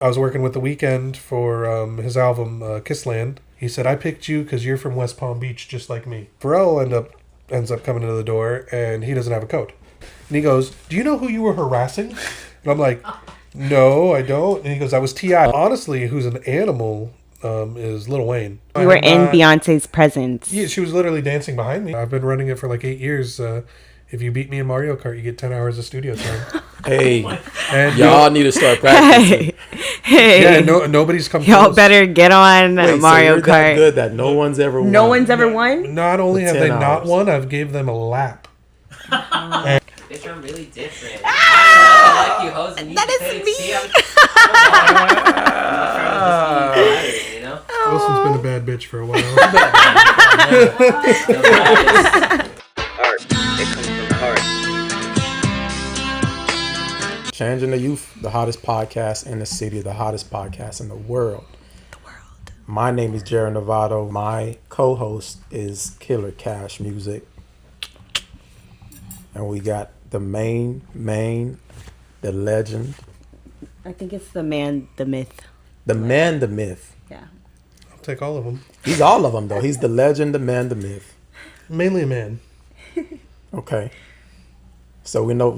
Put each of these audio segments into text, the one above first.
I was working with The Weeknd for his album Kissland. He said, I picked you because you're from West Palm Beach, just like me. Pharrell ends up coming to the door, and he doesn't have a coat. And he goes, do you know who you were harassing? And I'm like, no, I don't. And he goes, I was T.I. Honestly, who's an animal is Lil Wayne. You were in Beyonce's presence. Yeah, she was literally dancing behind me. I've been running it for like 8 years. If you beat me in Mario Kart, you get 10 hours of studio time. Hey, and y'all need to start practicing. Hey. Yeah, nobody's come Y'all close. Better get on Mario Kart. That good that no one's ever won. No one's ever won? Not only have they not won, I've gave them a lap. Bitch, I'm really different. I like you hoes and you that is me. You know? Wilson's been a bad bitch for a while. Art. It comes from the heart. Changing the Youth, the hottest podcast in the city, the hottest podcast in the world. My name is Jared Novato. My co-host is Killer Cash Music. And we got the main, the legend. I think it's the man, the myth. The man, the myth. Yeah. I'll take all of them. He's all of them, though. He's the legend, the man, the myth. Mainly a man. Okay. So we know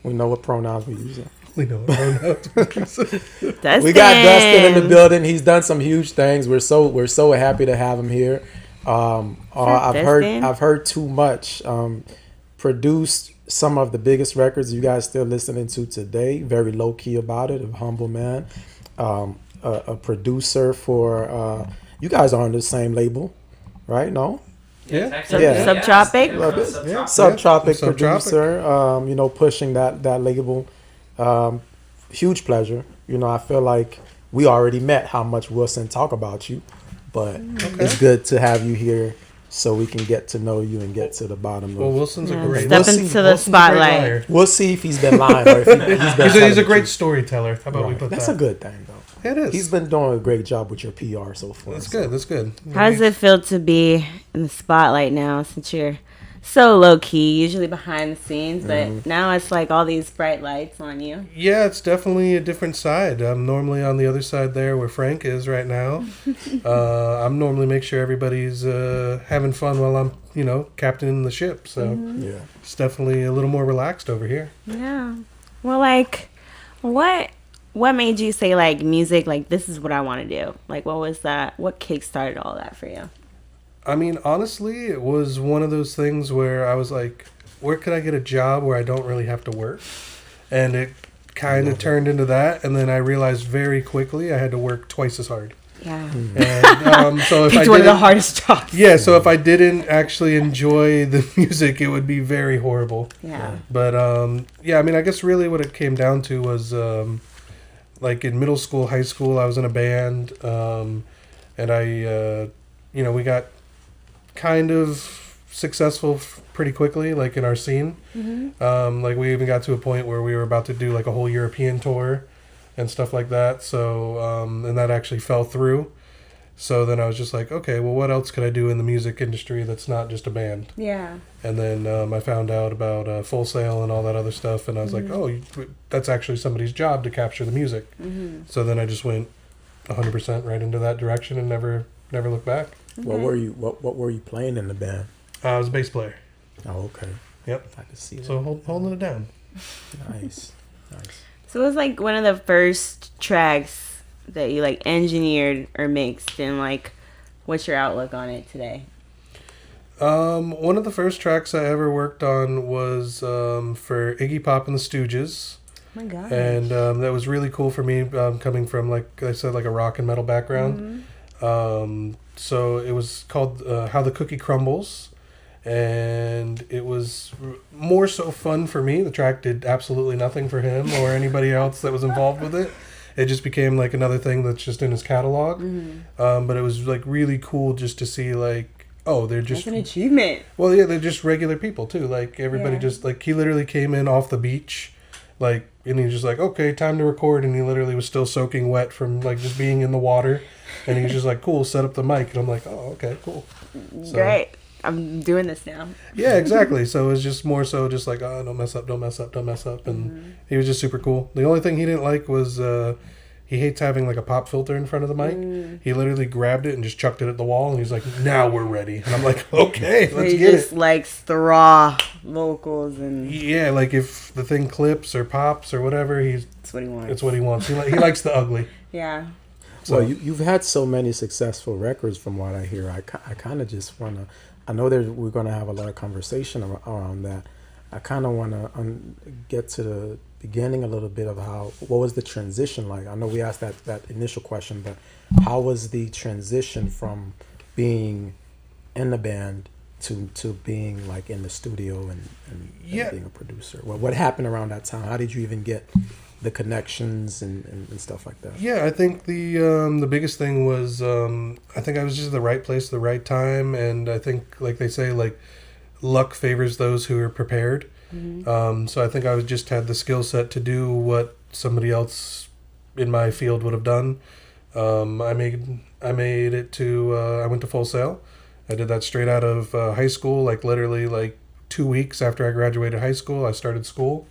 what pronouns we're using. We know what pronouns we're using. We got Dustin in the building. He's done some huge things. We're so happy to have him here. I've heard too much. Produced some of the biggest records you guys still listening to today. Very low key about it. A humble man. A producer for you guys are on the same label, right? No. Yeah. Subtropic. Subtropic producer. Pushing that label. Huge pleasure. I feel like we already met how much Wilson talk about you, but it's good to have you here so we can get to know you and get to the bottom of it. Well, Wilson's a great step into the spotlight. We'll see if he's been lying or if he's a great storyteller. How about we put That's that? a good thing, though. It is. He's been doing a great job with your PR so far. That's good. That's good. How does it feel to be in the spotlight now, since you're so low key, usually behind the scenes, but now it's like all these bright lights on you? Yeah, it's definitely a different side. I'm normally on the other side there where Frank is right now. I'm normally make sure everybody's having fun while I'm, captaining the ship. So it's definitely a little more relaxed over here. Yeah. Well, like, what made you say, like, music, like, this is what I want to do? Like, what was that? What kickstarted all that for you? I mean, honestly, it was one of those things where I was like, where could I get a job where I don't really have to work? And it kind of turned into that. And then I realized very quickly I had to work twice as hard. Yeah. And so if it's one of the hardest jobs. Yeah, so if I didn't actually enjoy the music, it would be very horrible. Yeah. But, I mean, I guess really what it came down to was, like in middle school, high school, I was in a band. And I, we got kind of successful pretty quickly, like in our scene. Like we even got to a point where we were about to do like a whole European tour and stuff like that. So, and that actually fell through. So then I was just like, okay, well, what else could I do in the music industry that's not just a band? Yeah. And then I found out about Full Sail and all that other stuff. And I was like, oh, that's actually somebody's job to capture the music. So then I just went 100% right into that direction and never looked back. What were you playing in the band? I was a bass player. Oh, okay. Yep. I can see that. So holding it down. Nice. So it was like one of the first tracks that you like engineered or mixed, and like, what's your outlook on it today? One of the first tracks I ever worked on was for Iggy Pop and the Stooges. Oh my God. And that was really cool for me, coming from, like I said, like a rock and metal background. So it was called How the Cookie Crumbles, and it was more so fun for me. The track did absolutely nothing for him or anybody else that was involved with it. It just became like another thing that's just in his catalog. But it was like really cool just to see like, oh, they're just... That's an achievement. Well, yeah, they're just regular people too. Like everybody just like, he literally came in off the beach, like, and he was just like, okay, time to record. And he literally was still soaking wet from like just being in the water. And he was just like, cool, set up the mic. And I'm like, oh, okay, cool. So, great. I'm doing this now. Yeah, exactly. So it was just more so just like, oh, don't mess up. And he was just super cool. The only thing he didn't like was he hates having like a pop filter in front of the mic. He literally grabbed it and just chucked it at the wall, and he's like, "Now we're ready." And I'm like, "Okay, let's He get just it." likes the raw vocals, and Yeah, like if the thing clips or pops or whatever, that's what he wants. it's what he wants. He likes the ugly. Yeah. So Well, you've had so many successful records from what I hear. I kind of just want to, I know we're going to have a lot of conversation around that. I kind of want to get to the beginning a little bit of what was the transition like? I know we asked that initial question, but how was the transition from being in the band to being like in the studio and being a producer? Well, what happened around that time? How did you even get the connections and stuff like that? yeah, I think the biggest thing was I think I was just at the right place at the right time, and I think like they say, like luck favors those who are prepared. So I think I just had the skill set to do what somebody else in my field would have done. I made it to I went to Full Sail. I did that straight out of high school, like literally like 2 weeks after I graduated high school. I started school.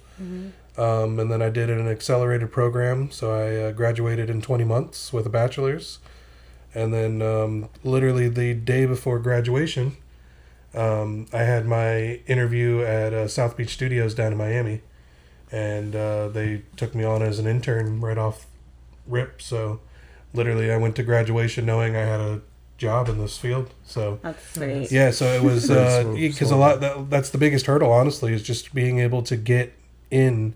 And then I did an accelerated program, so I graduated in 20 months with a bachelor's. And then literally the day before graduation, I had my interview at South Beach Studios down in Miami, and they took me on as an intern right off rip. So literally I went to graduation knowing I had a job in this field. So That's sweet. yeah, so it was because that's the biggest hurdle, honestly, is just being able to get in.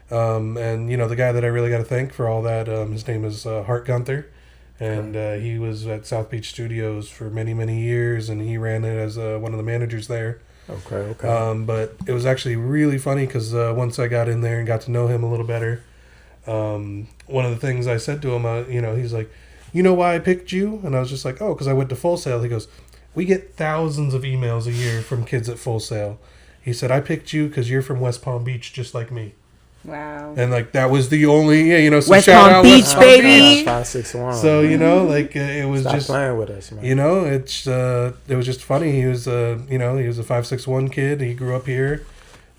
And you know, the guy that I really got to thank for all that, his name is Hart Gunther, and he was at South Beach Studios for many years, and he ran it as one of the managers there. Okay. But it was actually really funny because once I got in there and got to know him a little better, one of the things I said to him, you know, he's like, "You know why I picked you?" And I was just like, "Oh, because I went to Full Sail." He goes, "We get thousands of emails a year from kids at Full Sail." He said, "I picked you because you're from West Palm Beach, just like me." Wow. And like that was the only, you know, so West shout Palm out Beach, West Palm baby. Beach. 561. So you know, like it was Stop just playing with us, man. you know, it was just funny. He was you know, he was a 5'6" kid. He grew up here.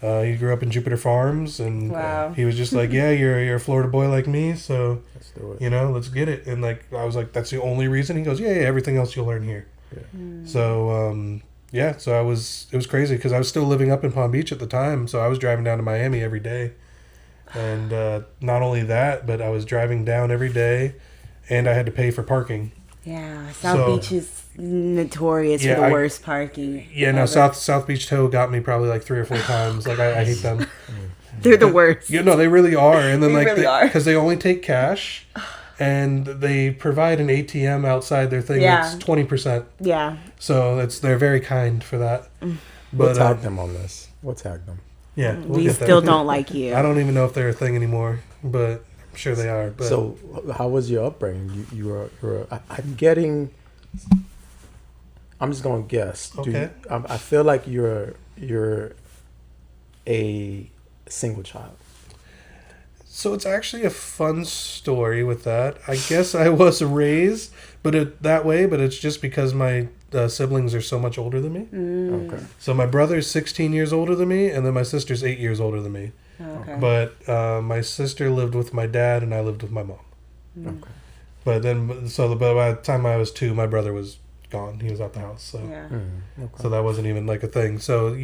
He grew up in Jupiter Farms, and Wow. he was just like, "Yeah, you're a Florida boy like me, so Let's do it. you know, let's get it." And like I was like, "That's the only reason." He goes, "Yeah, everything else you'll learn here." Yeah. So yeah, so it was crazy because I was still living up in Palm Beach at the time, so I was driving down to Miami every day. And not only that, but I was driving down every day, and I had to pay for parking. Yeah, South Beach is notorious for the worst parking. Yeah, no, ever. South Beach Tow got me probably like 3 or 4 times. Like I hate them. They're the worst. Yeah, no, they really are. And then They like really are. because they only take cash, and they provide an ATM outside their thing Yeah. that's 20%. Yeah. So they're very kind for that. We'll But tag them on this. We'll tag them. yeah, we'll We get that. still don't like you. I don't even know if they're a thing anymore, but I'm sure they are. But So, how was your upbringing? I'm getting. I'm just gonna guess. Okay. I feel like you're a single child. So it's actually a fun story with that. I guess I was raised, that way, but it's just because my siblings are so much older than me. Okay. So my brother's 16 years older than me, and then my sister's 8 years older than me. Okay. But my sister lived with my dad, and I lived with my mom. Okay. But then, but by the time I was 2, my brother was gone. He was out the house. So, Yeah. Okay. so that wasn't even like a thing. So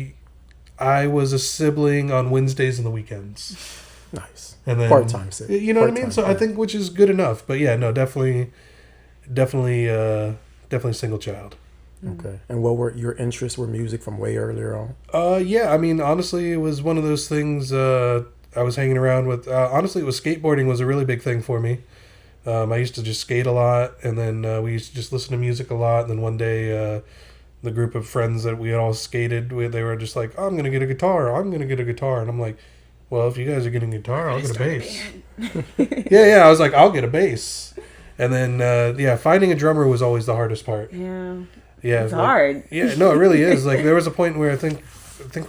I was a sibling on Wednesdays and the weekends. Nice. And then Part-time sibling. You know what I mean? Part-time, So I yeah. think which is good enough. But yeah, no, definitely single child. Okay. And what were your interests? Were music from way earlier on? Yeah, I mean, honestly, it was one of those things I was hanging around with. Honestly, it was skateboarding was a really big thing for me. I used to just skate a lot, and then we used to just listen to music a lot. And then one day, the group of friends that we had all skated with, they were just like, "Oh, I'm going to get a guitar. I'm going to get a guitar." And I'm like, "Well, if you guys are getting a guitar, I'll get a bass." Yeah, I was like, "I'll get a bass." And then, finding a drummer was always the hardest part. Yeah. Yeah, It's like- hard. Yeah, no, it really is. Like there was a point where I think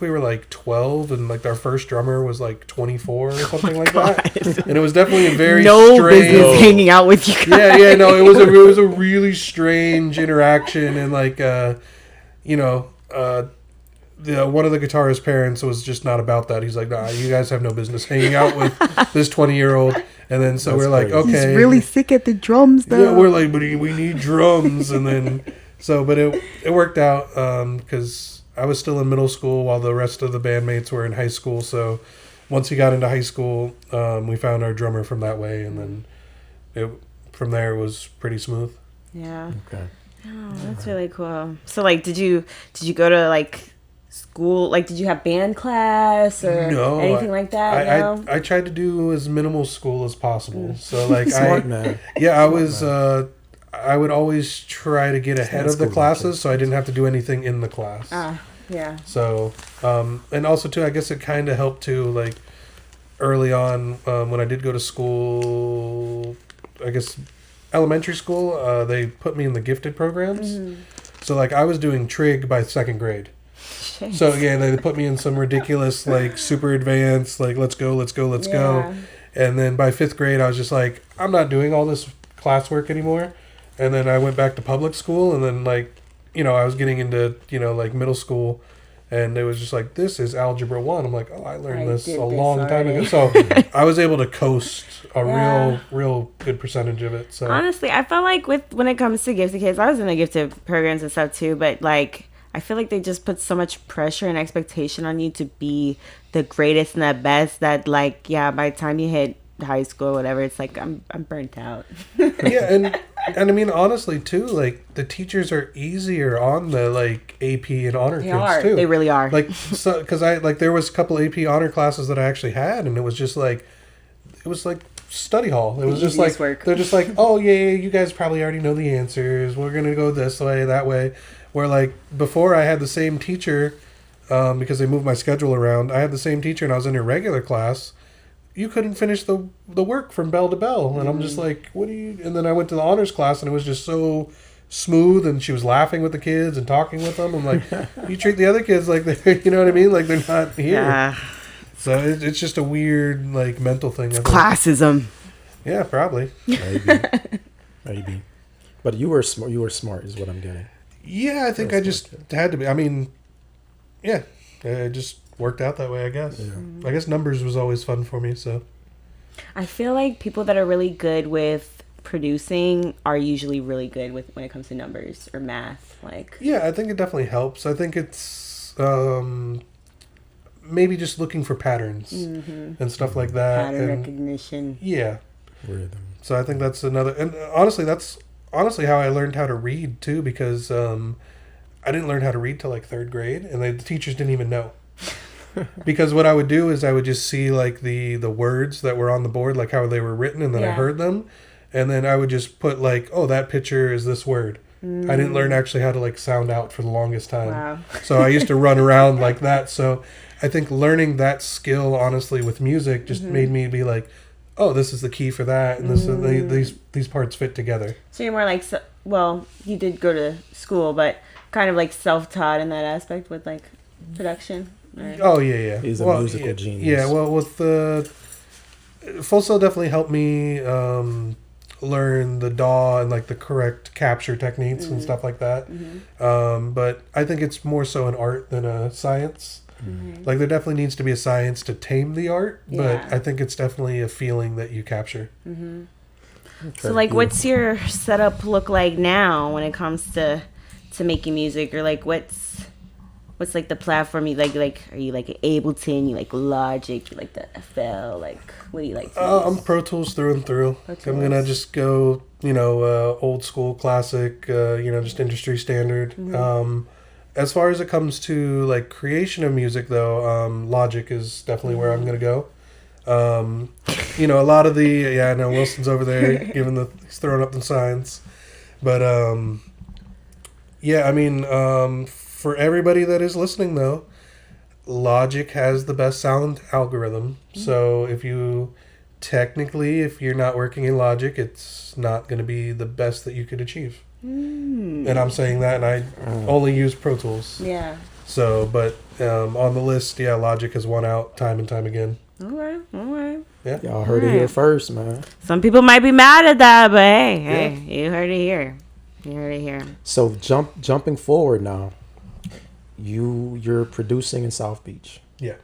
we were like 12, and like our first drummer was like 24 or something like that. And it was definitely a very No strange. business hanging out with you guys. Yeah, no, it was a really strange interaction, and like one of the guitarist's parents was just not about that. He's like, "Nah, you guys have no business hanging out with this 20-year-old." And then so That's we're like, crazy. okay, He's really sick at the drums, though. yeah, we're like, but we need drums, and then but it worked out because I was still in middle school while the rest of the bandmates were in high school. So once he got into high school, we found our drummer from that way, and then from there it was pretty smooth. Yeah. Okay. Oh, that's really cool. So, like, did you go to like school? Like, did you have band class or No, anything like that? No? I tried to do as minimal school as possible. So like Smart man. I was I would always try to get ahead of the school classes so I didn't have to do anything in the class. Yeah. So and also too, I guess it kind of helped too, like early on when I did go to school, I guess elementary school, they put me in the gifted programs. So like I was doing trig by second grade. So yeah, they put me in some ridiculous, like super advanced, like let's go. And then by fifth grade, I was just like, I'm not doing all this classwork anymore. And then I went back to public school, and then like, I was getting into, like middle school, and it was just like, this is algebra 1. I'm like, oh, I learned this a long time ago. So I was able to coast a real good percentage of it. So honestly, I felt like when it comes to gifted kids, I was in the gifted programs and stuff too, but like, I feel like they just put so much pressure and expectation on you to be the greatest and the best that, like, yeah, by the time you hit high school or whatever, it's like I'm burnt out. Yeah, and I mean honestly too, like the teachers are easier on the like AP and honor kids too. They really are. Like so, because there was a couple AP honor classes that I actually had, and it was like study hall. It was just like work. They're just like, oh yeah, you guys probably already know the answers. We're gonna go this way, that way. Where like before I had the same teacher, because they moved my schedule around. I had the same teacher, and I was in a regular class. You couldn't finish the work from bell to bell, and I'm just like, what do you? And then I went to the honors class, and it was just so smooth, and she was laughing with the kids and talking with them. I'm like, you treat the other kids like they're, you know what I mean, like they're not here. Yeah. So it's just a weird like mental thing. I think. Classism. Yeah, probably. Maybe. But you were smart. You were smart, is what I'm getting. Yeah, I think I just had to be. I mean, yeah, it just worked out that way, I guess. Yeah. I guess numbers was always fun for me, so. I feel like people that are really good with producing are usually really good with when it comes to numbers or math. Like. Yeah, I think it definitely helps. I think it's maybe just looking for patterns and stuff like that. Pattern recognition. Yeah. Rhythm. So I think that's another, and honestly, that's how I learned how to read too, because I didn't learn how to read till like third grade, and the teachers didn't even know. Because what I would do is I would just see like the words that were on the board, like how they were written, and then I heard them, and then I would just put like, oh, that picture is this word. I didn't learn actually how to like sound out for the longest time. Wow. So I used to run around like that. So I think learning that skill, honestly, with music just made me be like, oh, this is the key for that, and these parts fit together. So you're more like, you did go to school, but kind of like self-taught in that aspect with like production. Right? Oh yeah. He's a musical genius. Yeah, well, with the Full Sail definitely helped me learn the DAW and like the correct capture techniques and stuff like that. But I think it's more so an art than a science. Like there definitely needs to be a science to tame the art, but I think it's definitely a feeling that you capture. So like, what's your setup look like now when it comes to making music, or like what's like the platform you like? Are you like Ableton? You like Logic? You like the FL? Like what do you like? I'm Pro Tools through and through. I'm gonna just go, old school, classic, just industry standard. As far as it comes to like creation of music, though, Logic is definitely where I'm gonna go. A lot of I know Wilson's over there he's throwing up the signs, but for everybody that is listening though, Logic has the best sound algorithm. So if you're not working in Logic, it's not going to be the best that you could achieve. And I'm saying that, and I only use Pro Tools. Yeah. So, but on the list, Logic has won out time and time again. All right. Yeah. Y'all heard it here first, man. Some people might be mad at that, but hey, you heard it here. So jumping forward now, you're producing in South Beach. Yeah.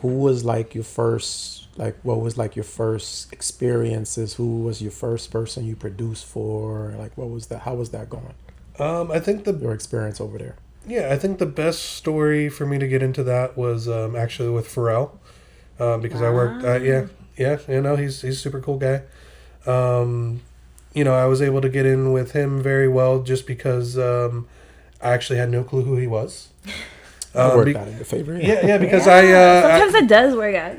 Who was like your first Like, what was like your first experiences? Who was your first person you produced for? Like, what was that? How was that going? I think Your experience over there. I think the best story for me to get into that was actually with Pharrell, because I worked. He's a super cool guy. I was able to get in with him very well just because I actually had no clue who he was. Worked out in your favor. Because sometimes it does work out.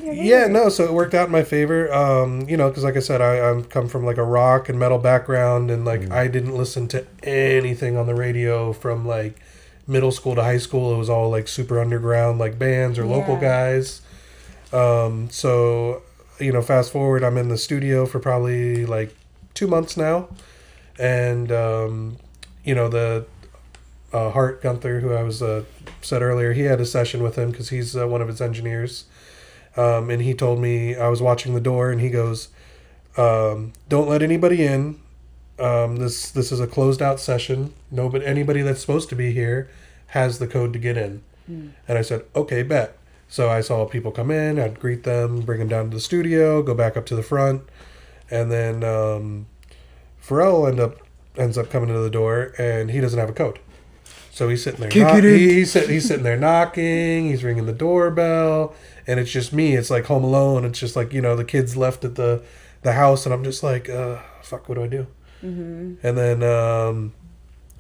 So it worked out in my favor. Because like I said, I come from like a rock and metal background, and like I didn't listen to anything on the radio from like middle school to high school. It was all like super underground, like bands or local guys. Fast forward, I'm in the studio for probably like 2 months now, and the Hart Gunther, who I was said earlier, he had a session with him because he's one of his engineers, and he told me, I was watching the door, and he goes, "Don't let anybody in. This is a closed out session. Anybody that's supposed to be here has the code to get in." And I said, "Okay, bet." So I saw people come in, I'd greet them, bring them down to the studio, go back up to the front, and then Pharrell ends up coming to the door, and he doesn't have a code. So he's sitting there. He's sitting there knocking. He's ringing the doorbell, and it's just me. It's like Home Alone. It's just like the kids left at the house, and I'm just like, fuck, what do I do? Mm-hmm. And then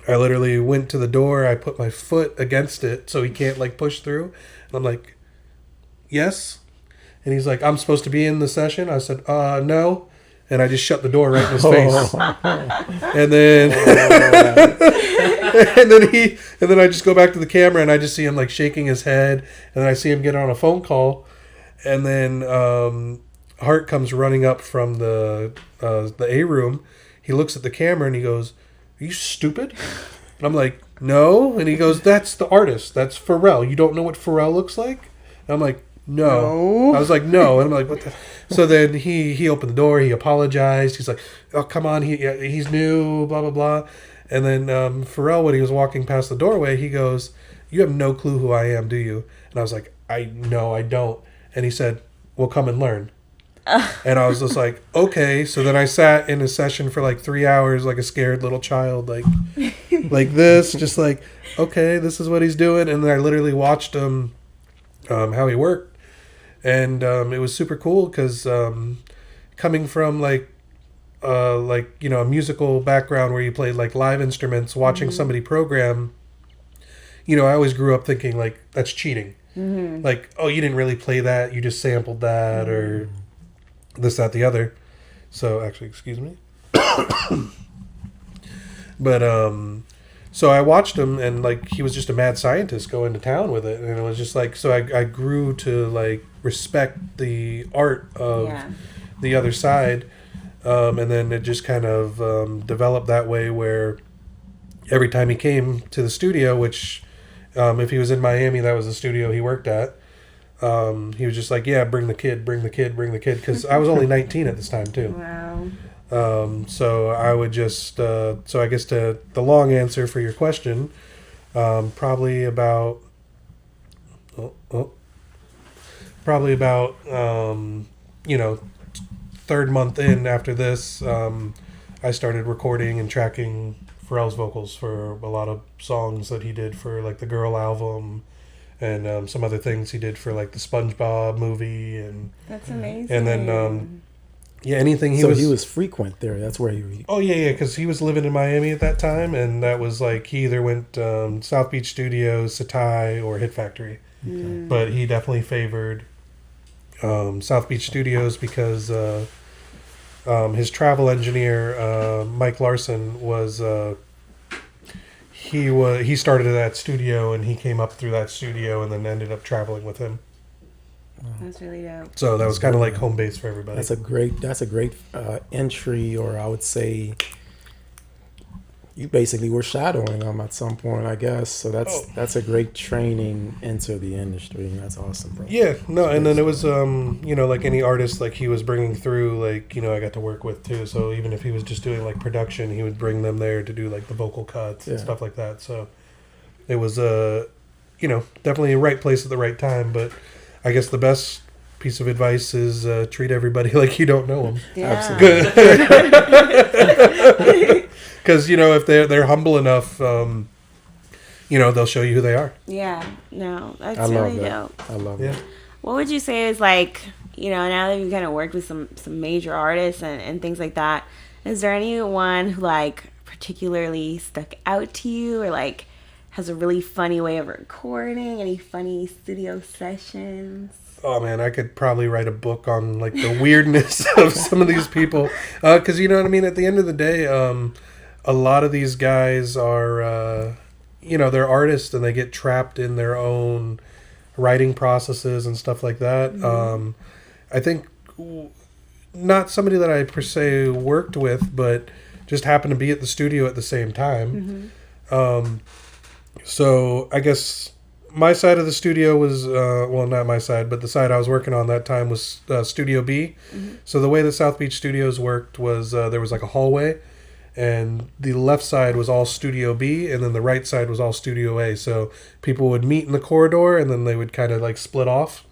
I literally went to the door. I put my foot against it so he can't like push through. And I'm like, yes. And he's like, I'm supposed to be in the session. I said, no. And I just shut the door right in his face. And then and then I just go back to the camera, and I just see him like shaking his head, and then I see him get on a phone call, and then Hart comes running up from the A room. He looks at the camera and he goes, "Are you stupid?" And I'm like, "No." And he goes, "That's the artist. That's Pharrell. You don't know what Pharrell looks like?" And I'm like, No. I was like, no. And I'm like, what the? So then he opened the door. He apologized. He's like, oh, come on. He's new, blah, blah, blah. And then Pharrell, when he was walking past the doorway, he goes, "You have no clue who I am, do you?" And I was like, No, I don't. And he said, "Well, come and learn." And I was just like, okay. So then I sat in a session for like 3 hours like a scared little child, like this, just like, okay, this is what he's doing. And then I literally watched him, how he worked. And it was super cool because coming from like a musical background where you played like live instruments, watching somebody program, I always grew up thinking like that's cheating. Mm-hmm. Like, oh, you didn't really play that, you just sampled that, or this, that, the other. So actually, excuse me. But so I watched him, and like he was just a mad scientist going to town with it, and it was just like, so I grew to like respect the art of the other side, and then it just kind of developed that way where every time he came to the studio, which if he was in Miami, that was the studio he worked at. He was just like, yeah, bring the kid, because I was only 19 at this time too. Wow. So I would just, so I guess the long answer for your question, probably about, third month in after this, I started recording and tracking Pharrell's vocals for a lot of songs that he did for like the Girl album, and some other things he did for like the SpongeBob movie, and that's amazing. And then anything he was frequent there. That's where he. Oh yeah, because he was living in Miami at that time, and that was like he either went South Beach Studios, Satai, or Hit Factory, but he definitely favored South Beach Studios because his travel engineer Mike Larson was. He started at that studio, and he came up through that studio and then ended up traveling with him. That's really dope. So that was kind of like home base for everybody. That's a great entry, or I would say you basically were shadowing them at some point, I guess. So that's a great training into the industry, and that's awesome, bro. Yeah, no, and then it was like any artist, like he was bringing through, like I got to work with too. So even if he was just doing like production, he would bring them there to do like the vocal cuts and stuff like that. So it was definitely the right place at the right time. But I guess the best piece of advice is treat everybody like you don't know them. Yeah. Because if they're humble enough, they'll show you who they are. Yeah. No, that's I love really that. dope. I love Yeah. that. What would you say is like, now that you've kind of worked with some major artists and things like that, is there anyone who like particularly stuck out to you or like has a really funny way of recording? Any funny studio sessions? Oh man, I could probably write a book on like the weirdness of some of these people. Because you know what I mean. At the end of the day, a lot of these guys are, they're artists and they get trapped in their own writing processes and stuff like that. Mm-hmm. I think not somebody that I per se worked with, but just happened to be at the studio at the same time. Mm-hmm. So I guess my side of the studio was, not my side, but the side I was working on that time was Studio B. Mm-hmm. So the way the South Beach Studios worked was there was like a hallway, and the left side was all Studio B, and then the right side was all Studio A. So people would meet in the corridor, and then they would kind of like split off.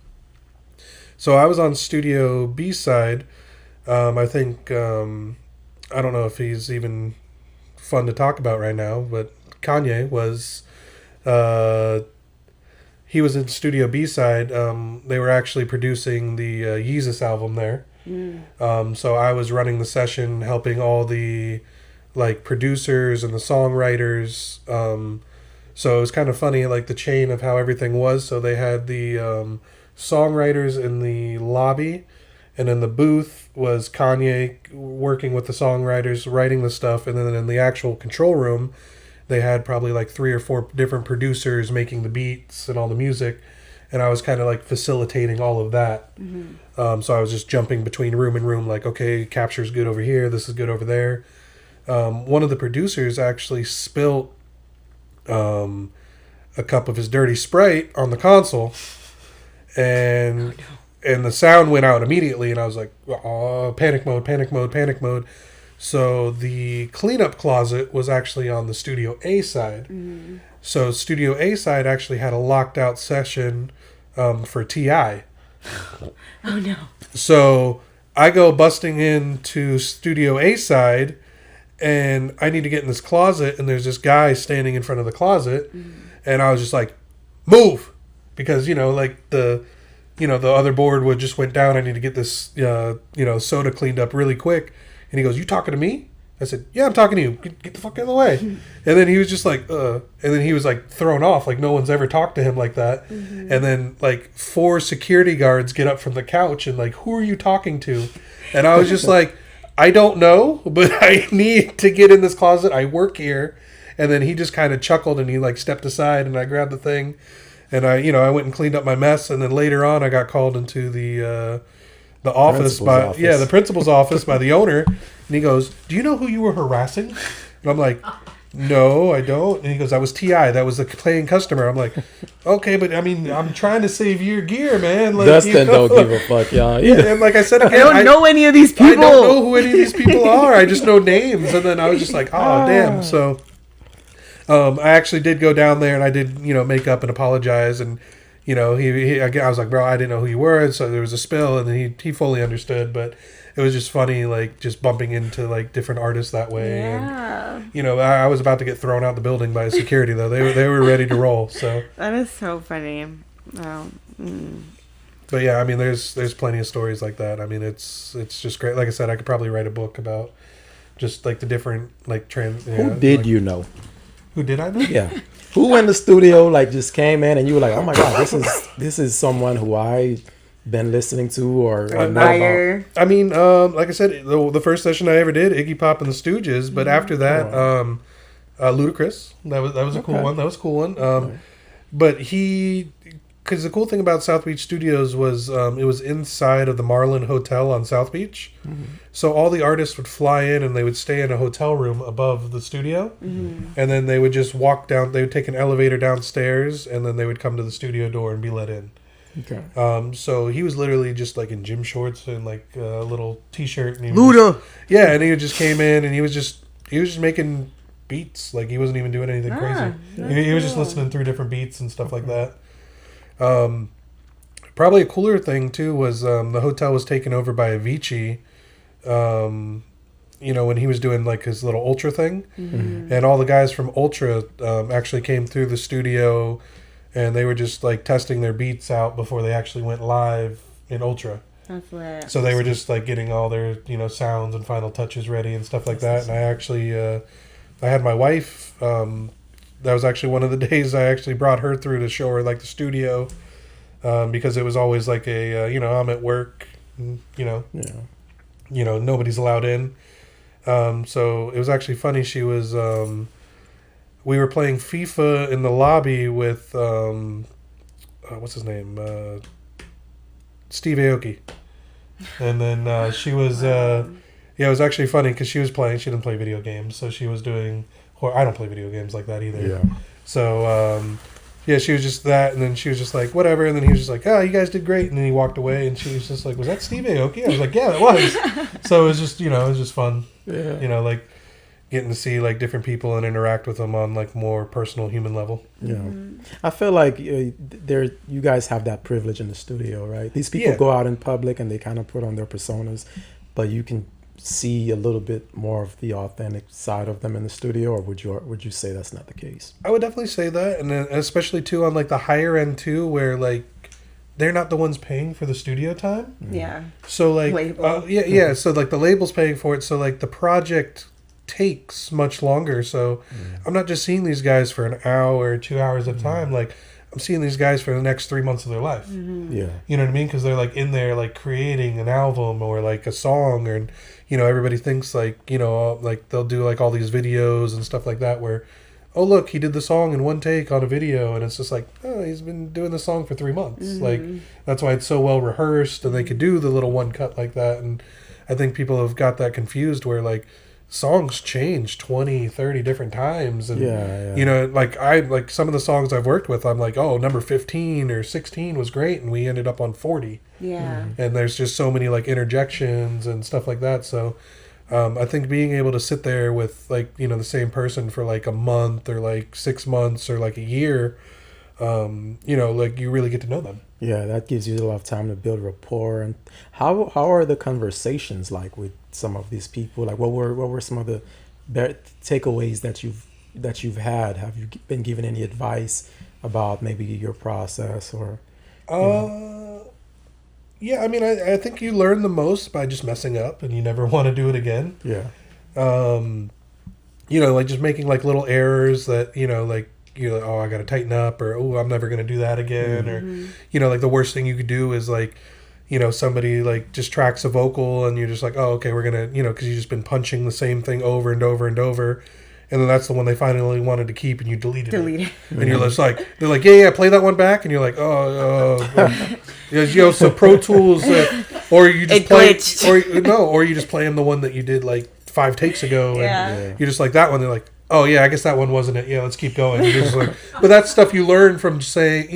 So I was on Studio B side. I think, I don't know if he's even fun to talk about right now, but Kanye was... he was in Studio B side. They were actually producing the Yeezus album there. So I was running the session, helping all the like producers and the songwriters. So it was kind of funny, like the chain of how everything was. So they had the songwriters in the lobby, and in the booth was Kanye working with the songwriters, writing the stuff, and then in the actual control room, they had probably like 3 or 4 different producers making the beats and all the music, and I was kind of like facilitating all of that. So I was just jumping between room and room, like, okay, capture's good over here, this is good over there. One of the producers actually spilt a cup of his dirty Sprite on the console, and the sound went out immediately, and I was like, oh, panic mode, panic mode, panic mode. So the cleanup closet was actually on the Studio A side. So Studio A side actually had a locked out session for T.I. Oh no. So I go busting into Studio A side, and I need to get in this closet, and there's this guy standing in front of the closet, and I was just like, move! Because, like the other board would just went down. I need to get this, soda cleaned up really quick. And he goes, you talking to me? I said, yeah, I'm talking to you. Get the fuck out of the way. And then he was just like, and then he was like thrown off. Like no one's ever talked to him like that. And then like 4 security guards get up from the couch and like, who are you talking to? And I was just like, I don't know, but I need to get in this closet. I work here. And then he just kind of chuckled and he like stepped aside, and I grabbed the thing. And I went and cleaned up my mess. And then later on, I got called into the office the principal's office by the owner, and he goes, do you know who you were harassing? And I'm like, no, I don't. And he goes, that was T.I. That was a paying customer. I'm like, okay, but I mean, I'm trying to save your gear, man. Like, Dustin don't give a fuck, y'all. Yeah. And like I said again, I don't know any of these people. I don't know who any of these people are. I just know names. And then I was just like, oh, damn. So I actually did go down there, and I did, make up and apologize, and I was like, bro, I didn't know who you were, and so there was a spill, and then he fully understood, but it was just funny, like, just bumping into, like, different artists that way. Yeah. And, I was about to get thrown out the building by security, though. They were ready to roll, so. That is so funny. Oh. But, yeah, I mean, there's plenty of stories like that. I mean, it's just great. Like I said, I could probably write a book about just, like, the different, like, Who did you know? Who did I know? Yeah. Who in the studio like just came in and you were like, oh my god, this is someone who I been listening to or know about? I mean, like I said, the first session I ever did, Iggy Pop and the Stooges. But after that, Ludacris. That was a cool one. That was a cool one. But because the cool thing about South Beach Studios was it was inside of the Marlin Hotel on South Beach. So all the artists would fly in and they would stay in a hotel room above the studio. And then they would just walk down. They would take an elevator downstairs, and then they would come to the studio door and be let in. Okay. So he was literally just like in gym shorts and like a little t-shirt. And Luda. And he just came in and he was just making beats. Like he wasn't even doing anything crazy. He was just listening through different beats and stuff like that. Probably a cooler thing too was the hotel was taken over by Avicii. When he was doing like his little Ultra thing, and all the guys from Ultra actually came through the studio, and they were just like testing their beats out before they actually went live in Ultra. That's lit. So they were just like getting all their sounds and final touches ready and stuff like that. And I actually I had my wife. That was actually one of the days I actually brought her through to show her like the studio, because it was always like I'm at work, nobody's allowed in. So it was actually funny. She was, we were playing FIFA in the lobby with, what's his name? Steve Aoki. And then she was, it was actually funny because she was playing. She didn't play video games, so she was doing. Or I don't play video games like that either. Yeah. So she was just that, and then she was just like whatever, and then he was just like, "Oh, you guys did great," and then he walked away, and she was just like, "Was that Steve Aoki?" I was like, "Yeah, that was." So it was just it was just fun. Yeah. Like getting to see like different people and interact with them on like more personal human level. Yeah. I feel like you guys have that privilege in the studio, right? These people go out in public and they kind of put on their personas, but you can see a little bit more of the authentic side of them in the studio, or would you say that's not the case? I would definitely say that, and then especially too on like the higher end too, where like they're not the ones paying for the studio time. Yeah. So like so like the label's paying for it, so like the project takes much longer. So I'm not just seeing these guys for an hour or 2 hours at a time. Like I'm seeing these guys for the next 3 months of their life. Yeah. You know what I mean? Because they're like in there like creating an album or like a song, or everybody thinks like like they'll do like all these videos and stuff like that where, oh look, he did the song in one take on a video, and it's just like, oh, he's been doing the song for 3 months. Like that's why it's so well rehearsed, and they could do the little one cut like that. And I think people have got that confused where like songs change 20, 30 different times, and like some of the songs I've worked with, I'm like, oh, number 15 or 16 was great, and we ended up on 40. And there's just so many like interjections and stuff like that. So I think being able to sit there with like the same person for like a month or like 6 months or like a year, like you really get to know them. Yeah, that gives you a lot of time to build rapport. And how are the conversations like with some of these people? Like, what were some of the takeaways that you've had? Have you been given any advice about maybe your process or? Yeah, I mean, I think you learn the most by just messing up, and you never want to do it again. Yeah. Like just making like little errors that oh, I got to tighten up, or oh, I'm never going to do that again, or like the worst thing you could do is like somebody like just tracks a vocal, and you're just like, oh, okay, we're gonna because you've just been punching the same thing over and over and over, and then that's the one they finally wanted to keep, and you deleted it. And you're just like, they're like, yeah, play that one back, and you're like, so Pro Tools, or you just or you just play them the one that you did like 5 takes ago, and you're just like that one. They're like, oh yeah, I guess that one wasn't it. Yeah, let's keep going. You're just like, but that's stuff you learn from saying,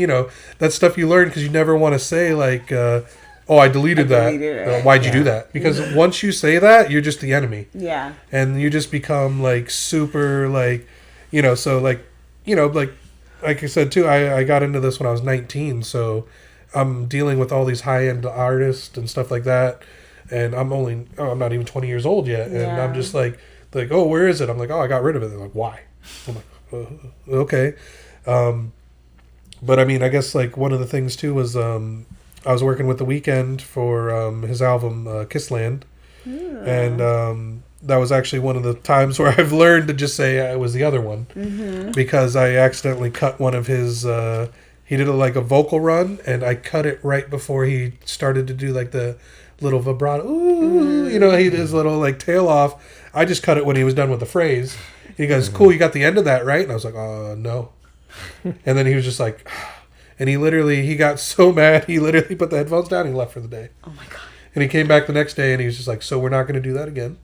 that's stuff you learn because you never want to say like, oh, I deleted that. Why'd you do that? Because once you say that, you're just the enemy. Yeah. And you just become like super like, so like, like I said too, I got into this when I was 19. So I'm dealing with all these high end artists and stuff like that. And I'm not even 20 years old yet. And I'm just like, oh, where is it? I'm like, oh, I got rid of it. They're like, why? I'm like, okay. But I mean, I guess like one of the things too was I was working with The Weeknd for his album Kissland. And that was actually one of the times where I've learned to just say it was the other one. Because I accidentally cut one of his, he did like a vocal run, and I cut it right before he started to do like the little vibrato, ooh, he did his little like tail off. I just cut it when he was done with the phrase. He goes, cool, you got the end of that right? And I was like, no. And then he was just like, and he got so mad, he literally put the headphones down and he left for the day. Oh my God. And he came back the next day and he was just like, so we're not going to do that again?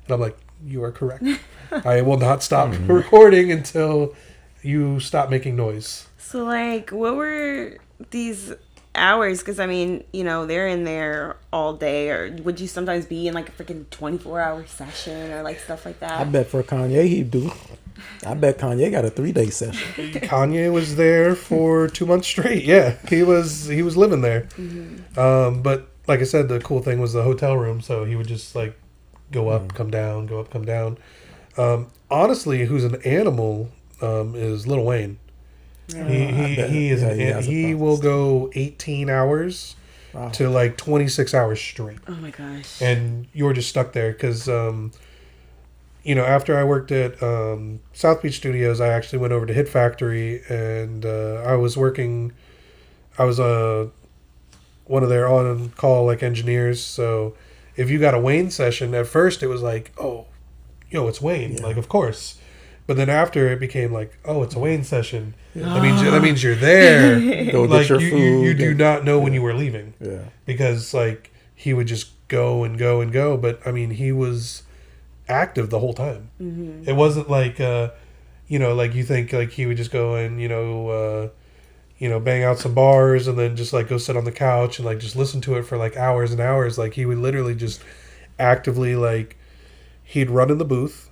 And I'm like, you are correct. I will not stop recording until you stop making noise. So like, what were these hours? Because I mean, they're in there all day, or would you sometimes be in like a freaking 24-hour session or like stuff like that? I bet for Kanye he'd do. I bet Kanye got a 3-day session. Kanye was there for 2 months straight. Yeah, he was living there. But like I said, the cool thing was the hotel room. So he would just like go up, come down, go up, come down. Honestly, who's an animal is Lil Wayne. He will go 18 hours to like 26 hours straight. Oh my gosh. And you're just stuck there because, after I worked at South Beach Studios, I actually went over to Hit Factory and I was one of their on-call like engineers. So if you got a Wayne session, at first it was like, oh, it's Wayne. Yeah. Like, of course. But then after it became like, oh, it's a Wayne session. Yeah. That means you're there. Go like get your food. You do not know when you were leaving. Yeah. Because like he would just go and go and go. But I mean, he was active the whole time. Mm-hmm. It wasn't like like you think like he would just go and bang out some bars and then just like go sit on the couch and like just listen to it for like hours and hours. Like he would literally just actively like he'd run in the booth.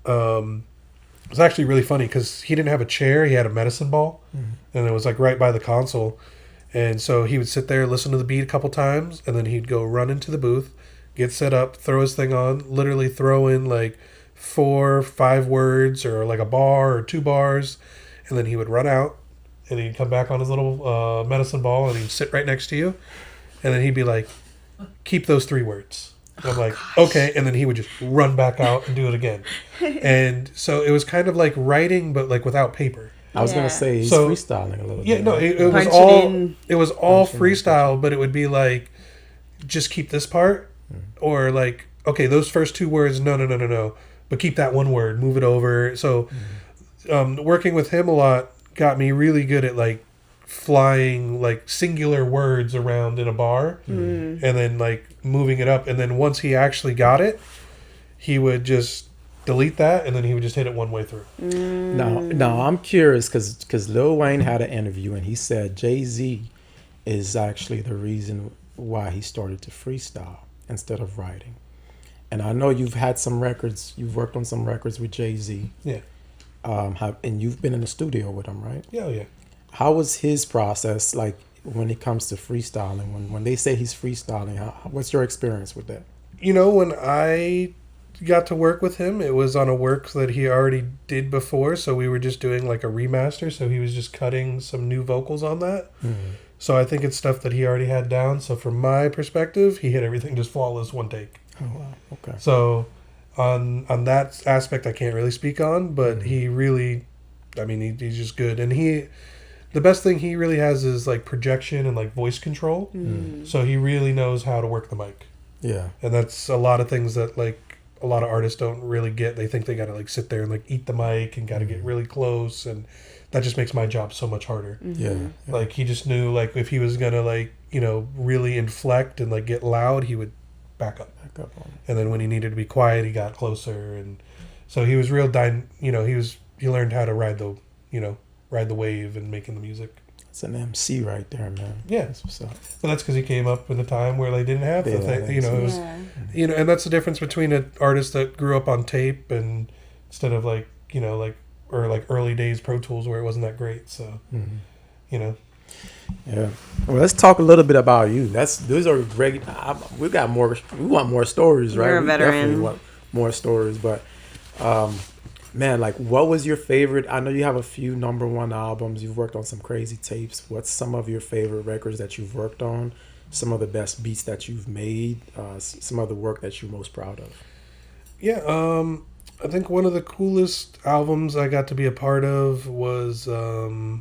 It was actually really funny because he didn't have a chair. He had a medicine ball, and it was like right by the console. And so he would sit there, listen to the beat a couple times, and then he'd go run into the booth, get set up, throw his thing on, literally throw in like 4 or 5 words or like a bar or 2 bars, and then he would run out, and he'd come back on his little medicine ball, and he'd sit right next to you, and then he'd be like, keep those 3 words. And I'm like, okay. And then he would just run back out and do it again. And so it was kind of like writing, but like without paper. I was going to say he's freestyling a little bit. Yeah, no, it was all freestyle, but it would be like, just keep this part. Or like, okay, those first 2 words, no. But keep that 1 word, move it over. So working with him a lot got me really good at like flying like singular words around in a bar and then like moving it up, and then once he actually got it, he would just delete that and then he would just hit it one way through. Now I'm curious because Lil Wayne had an interview and he said Jay-Z is actually the reason why he started to freestyle instead of writing. And I know you've worked on some records with Jay-Z. Yeah. And you've been in the studio with him, right? Yeah. How was his process like when it comes to freestyling? When they say he's freestyling, what's your experience with that? When I got to work with him, it was on a work that he already did before, so we were just doing like a remaster, so he was just cutting some new vocals on that. So I think it's stuff that he already had down. So from my perspective, he hit everything just flawless, one take. Oh wow, okay. So on that aspect I can't really speak on, but he really, he's just good. And the best thing he really has is like projection and like voice control. So he really knows how to work the mic. Yeah. And that's a lot of things that like a lot of artists don't really get. They think they got to like sit there and like eat the mic and got to get really close, and that just makes my job so much harder. Yeah. Like he just knew like if he was going to like, really inflect and like get loud, he would back up on it. And then when he needed to be quiet, he got closer, and so he was real he learned how to ride the wave and making the music. It's an MC right there, man. Yeah. That's what's up. But that's because he came up in a time where they didn't have the thing. It was, and that's the difference between an artist that grew up on tape and instead of like, or like early days Pro Tools where it wasn't that great. So, Yeah. Well, let's talk a little bit about you. Those are great. We want more stories, right? You're a veteran. We definitely want more stories, but man, like, what was your favorite? I know you have a few #1 albums. You've worked on some crazy tapes. What's some of your favorite records that you've worked on? Some of the best beats that you've made? Some of the work that you're most proud of? Yeah, I think one of the coolest albums I got to be a part of was, I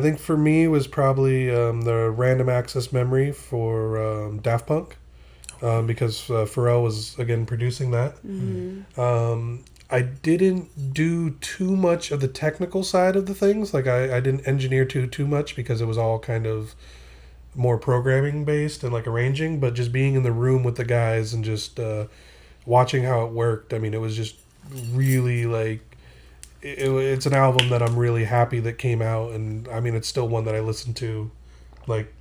think for me was probably the Random Access Memory for Daft Punk, because Pharrell was, again, producing that. I didn't do too much of the technical side of the things. Like I didn't engineer too much because it was all kind of more programming based and like arranging, but just being in the room with the guys and just watching how it worked. It was just really like, it's an album that I'm really happy that came out. And it's still one that I listen to like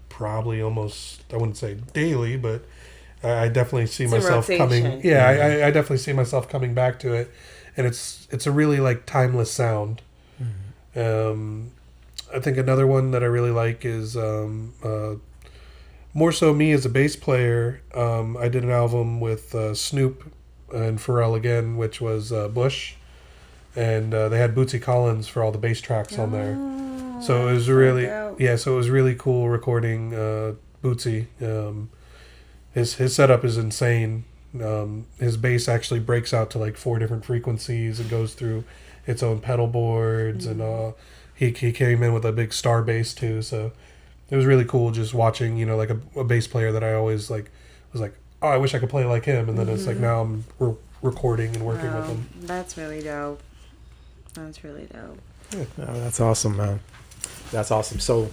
probably almost, I wouldn't say daily, but I definitely see It's in myself coming. rotation. Yeah, I definitely see myself coming back to it, and it's a really like timeless sound. I think another one that I really like is more so me as a bass player. I did an album with Snoop and Pharrell again, which was Bush, and they had Bootsy Collins for all the bass tracks on there. So it was really So it was really cool recording Bootsy. His setup is insane. His bass actually breaks out to like 4 different frequencies and goes through its own pedal boards and he came in with a big star bass too. So it was really cool just watching, you know, like a bass player that I always like was like, oh, I wish I could play like him. And then it's like now I'm recording and working with him. That's really dope. That's really dope. Yeah, that's awesome, man. That's awesome. So,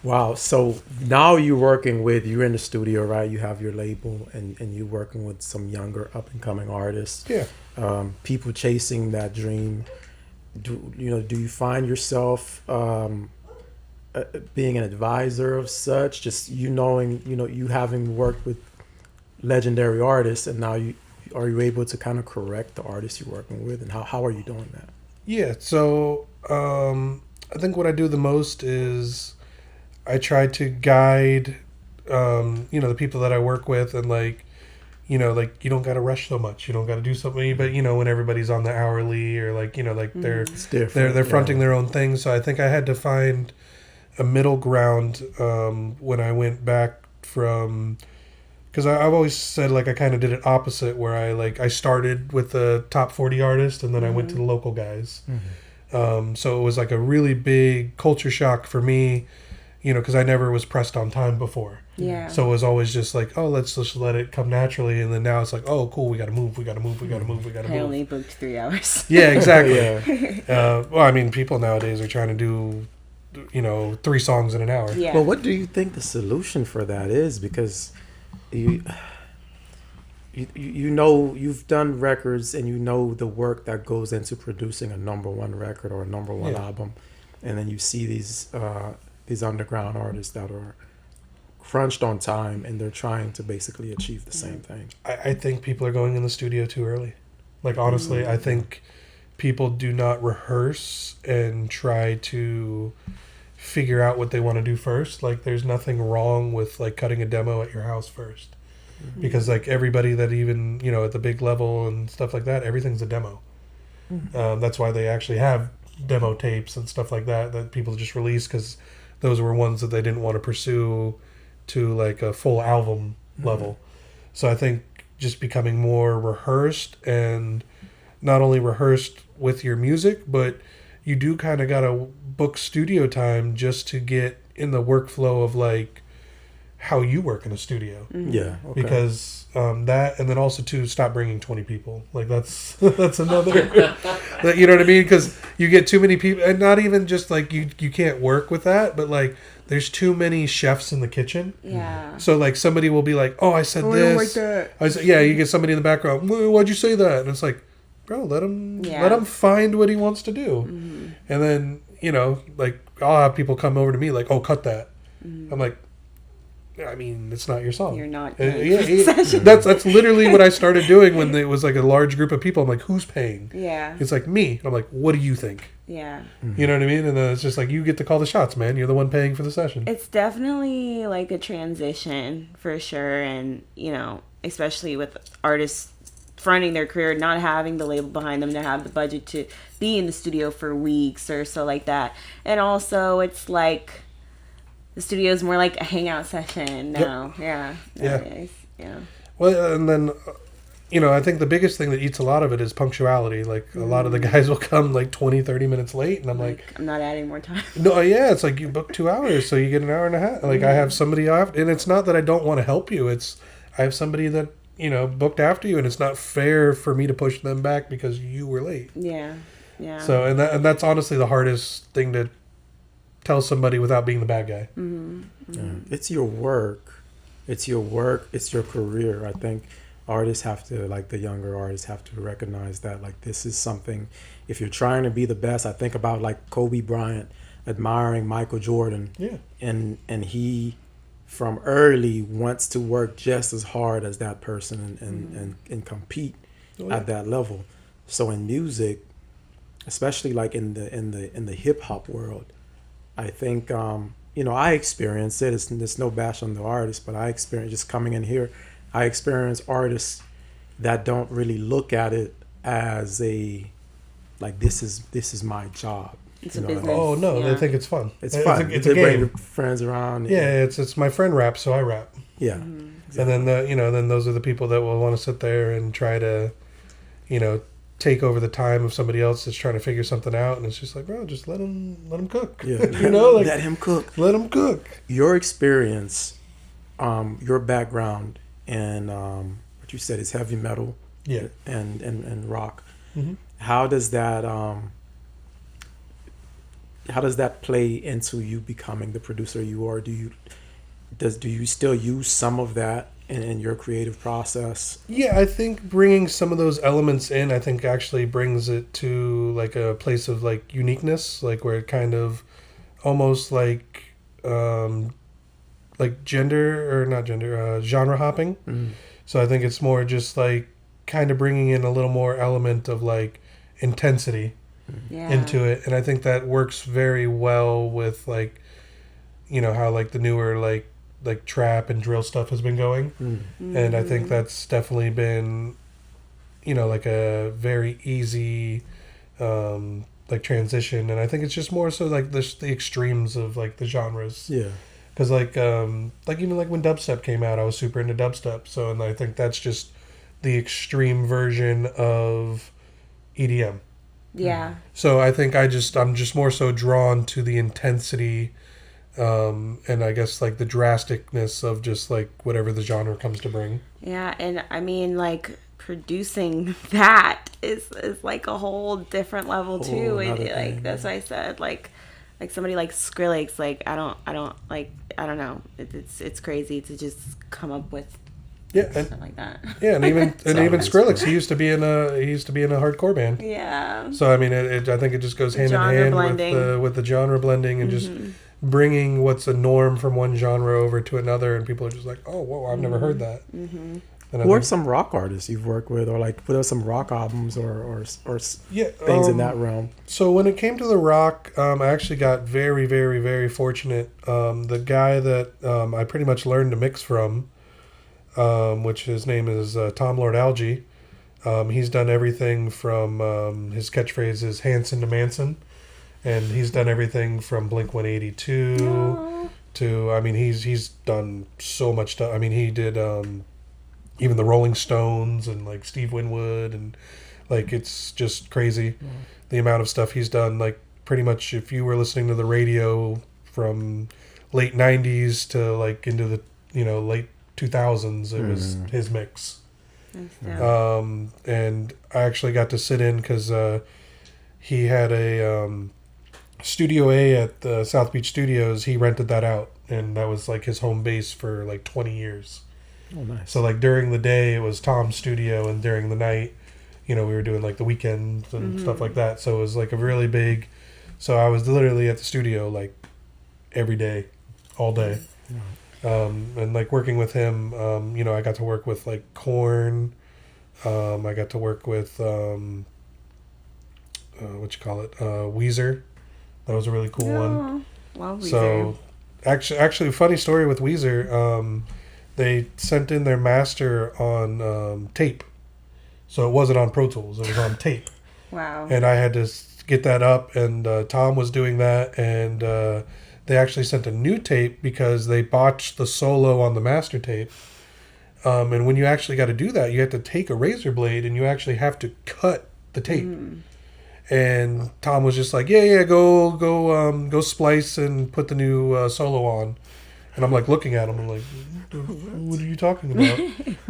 wow. So now you're in the studio, right? You have your label and you're working with some younger up and coming artists. Yeah. People chasing that dream. Do you find yourself being an advisor of such? Just you having worked with legendary artists, and now are you able to kind of correct the artists you're working with, and how are you doing that? Yeah. So I think what I do the most is I try to guide the people that I work with, and like you don't got to rush so much. You don't got to do something, but when everybody's on the hourly or they're fronting their own thing. So I think I had to find a middle ground when I went back from, because I've always said like I kind of did it opposite, where I started with the top 40 artists and then I went to the local guys. So it was like a really big culture shock for me, because I never was pressed on time before. Yeah. So it was always just like, oh, let's just let it come naturally. And then now it's like, oh, cool, we got to move. I only booked 3 hours. Yeah, exactly. Well, I mean, people nowadays are trying to do, 3 songs in an hour. Yeah. Well, what do you think the solution for that is? Because you've done records and the work that goes into producing a number 1 record or a number 1 album, and then you see these underground artists that are crunched on time and they're trying to basically achieve the same thing. I think people are going in the studio too early. Like, honestly, I think people do not rehearse and try to figure out what they want to do first. Like, there's nothing wrong with like cutting a demo at your house first, because like everybody that even at the big level and stuff like that, everything's a demo. That's why they actually have demo tapes and stuff like that people just release, because those were ones that they didn't want to pursue to like a full album level. So I think just becoming more rehearsed, and not only rehearsed with your music, but you do kind of got to book studio time just to get in the workflow of like how you work in a studio. Yeah. Okay. Because that, and then also to stop bringing 20 people. Like that's another, you know what I mean? Because you get too many people, and not even just like you can't work with that, but like there's too many chefs in the kitchen. Yeah. So like somebody will be like, oh, I said this. I don't like that. I said, yeah, you get somebody in the background, why'd you say that? And it's like, bro, let him find what he wants to do. And then, like I'll have people come over to me like, oh, cut that. I'm like, I mean, it's not your song. You're not. That's literally what I started doing when it was like a large group of people. I'm like, who's paying? Yeah. It's like me. I'm like, what do you think? Yeah. You know what I mean? And then it's just like, you get to call the shots, man. You're the one paying for the session. It's definitely like a transition for sure. And, especially with artists fronting their career, not having the label behind them to have the budget to be in the studio for weeks or so like that. And also it's like the studio is more like a hangout session now. Yep. Yeah. Well, and then, I think the biggest thing that eats a lot of it is punctuality. Like, a lot of the guys will come like 20, 30 minutes late, and I'm like I'm not adding more time. No, yeah, it's like you book 2 hours, so you get an hour and a half. Like, I have somebody off, and it's not that I don't want to help you. It's, I have somebody that, booked after you, and it's not fair for me to push them back because you were late. Yeah. So, and that's honestly the hardest thing to tell somebody without being the bad guy. It's your work. It's your career. I think artists have to, like the younger artists have to recognize that, like, this is something, if you're trying to be the best, I think about like Kobe Bryant admiring Michael Jordan. Yeah. And he from early wants to work just as hard as that person and compete at that level. So in music, especially like in the hip hop world, I think I experience it. It's no bash on the artist, but I experience just coming in here. I experience artists that don't really look at it as a like this is my job. It's a business. Oh no, they think it's fun. It's fun. It's they a game. bring your friends around. Yeah, it's my friend raps, so I rap. Yeah. Exactly. And then then those are the people that will want to sit there and try to, take over the time of somebody else that's trying to figure something out, and it's just like, bro, just let him cook. Yeah. Let him cook. Let him cook. Your experience, your background, and what you said is heavy metal. Yeah. And rock. Mm-hmm. How does that play into you becoming the producer you are? Do you still use some of that in your creative process? Yeah, I think bringing some of those elements in, I think actually brings it to like a place of like uniqueness, like where it kind of almost like genre hopping. Mm. So I think it's more just like kind of bringing in a little more element of like intensity into it, and I think that works very well with like how like the newer like trap and drill stuff has been going. And I think that's definitely been like a very easy like transition, and I think it's just more so like the extremes of like the genres. Yeah, because like even like when dubstep came out, I was super into dubstep, and I think that's just the extreme version of EDM. Yeah. So I think I'm just more so drawn to the intensity, and I guess like the drasticness of just like whatever the genre comes to bring. Yeah, and I mean like producing that is like a whole different level too. That's why I said like somebody like Skrillex, like I don't know. It's crazy to just come up with stuff like that. Yeah, and even Skrillex, he used to be in a hardcore band. Yeah. So I mean, I think it just goes hand in hand with the genre blending and just bringing what's a norm from one genre over to another, and people are just like, oh, whoa, I've never heard that. Mm-hmm. Who are some rock artists you've worked with, or like what are some rock albums or things in that realm? So when it came to the rock, I actually got very, very, very fortunate. The guy that I pretty much learned to mix from, which his name is Tom Lord Alge. He's done everything from his catchphrase is Hanson to Manson, and he's done everything from Blink-182 to he's done so much stuff. I mean, he did even the Rolling Stones and like Steve Winwood, and like it's just crazy the amount of stuff he's done. Like pretty much if you were listening to the radio from late 90s to like into the late 2000s, it was his mix. And I actually got to sit in because he had a Studio A at the South Beach Studios. He rented that out, and that was like his home base for like 20 years. Oh, nice. So like during the day it was Tom's studio, and during the night, we were doing like the weekends and stuff like that. So it was like a really big. So I was literally at the studio like every day, all day. And like working with him, I got to work with like Korn. I got to work with Weezer. That was a really cool one. Wow, Weezer. So actually, funny story with Weezer. They sent in their master on tape, so it wasn't on Pro Tools. It was on tape. Wow. And I had to get that up, and Tom was doing that, and they actually sent a new tape because they botched the solo on the master tape. And when you actually got to do that, you have to take a razor blade and you actually have to cut the tape. And Tom was just like, go splice and put the new solo on. And I'm like looking at him, I'm like, what are you talking about?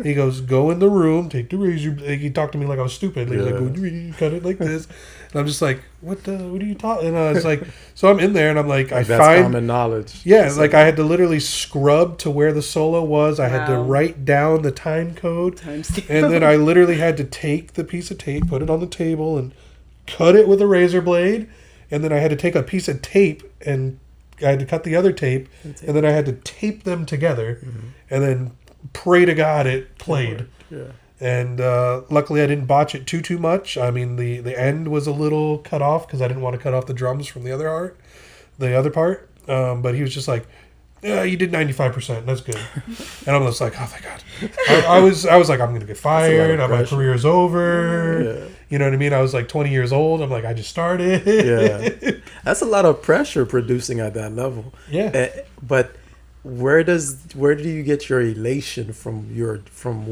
He goes, go in the room, take the razor blade. He talked to me like I was stupid. Like, go cut it like this. And I'm just like, what are you talking? And I was like, so I'm in there and I'm like, that's common knowledge. Yeah, like I had to literally scrub to where the solo was. I had to write down the time code. And then I literally had to take the piece of tape, put it on the table and cut it with a razor blade. And then I had to take a piece of tape and cut the other tape, and then I had to tape them together, and then pray to God it played. Yeah. And luckily I didn't botch it too much. I mean, the end was a little cut off because I didn't want to cut off the drums from the other part. But he was just like, "Yeah, you did 95%. That's good." And I'm just like, "Oh, thank God." I was like, "I'm gonna get fired. My career is over." Yeah. You know what I mean? I was like 20 years old. I'm like, I just started. Yeah, that's a lot of pressure producing at that level. Yeah. But where do you get your elation from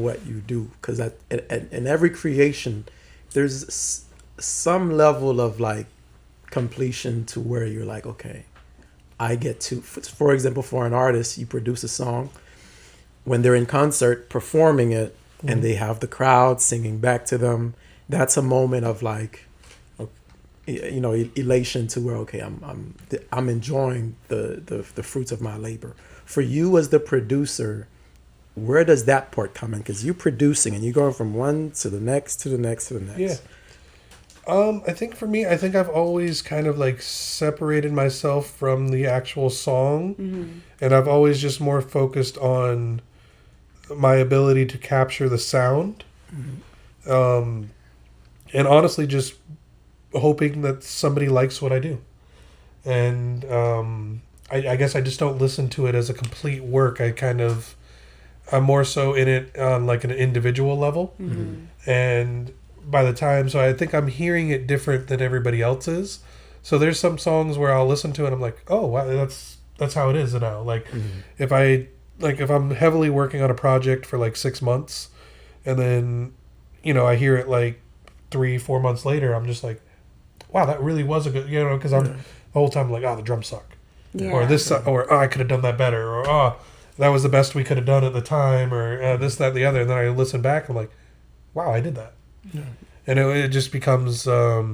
what you do? Because in every creation, there's some level of like completion to where you're like, okay, I get to. For example, for an artist, you produce a song. When they're in concert performing it, and they have the crowd singing back to them, that's a moment of like, elation to where, okay, I'm enjoying the fruits of my labor. For you as the producer, where does that part come in? Because you're producing and you're going from one to the next to the next to the next. Yeah. I think for me, I've always kind of like separated myself from the actual song, and I've always just more focused on my ability to capture the sound, and honestly, just hoping that somebody likes what I do, and I guess I just don't listen to it as a complete work. I'm more so in it on like an individual level, and by the time, so I think I'm hearing it different than everybody else is. So there's some songs where I'll listen to it and I'm like, oh wow, that's how it is now. Like if I'm heavily working on a project for like 6 months, and then I hear it like 3-4 months later, I'm just like, wow, that really was a good, because I'm the whole time like, oh, the drums suck. Yeah. Or this, or oh, I could have done that better, or oh, that was the best we could have done at the time, or this, that, and the other. And then I listen back, I'm like, wow, I did that. Yeah. And it just becomes, I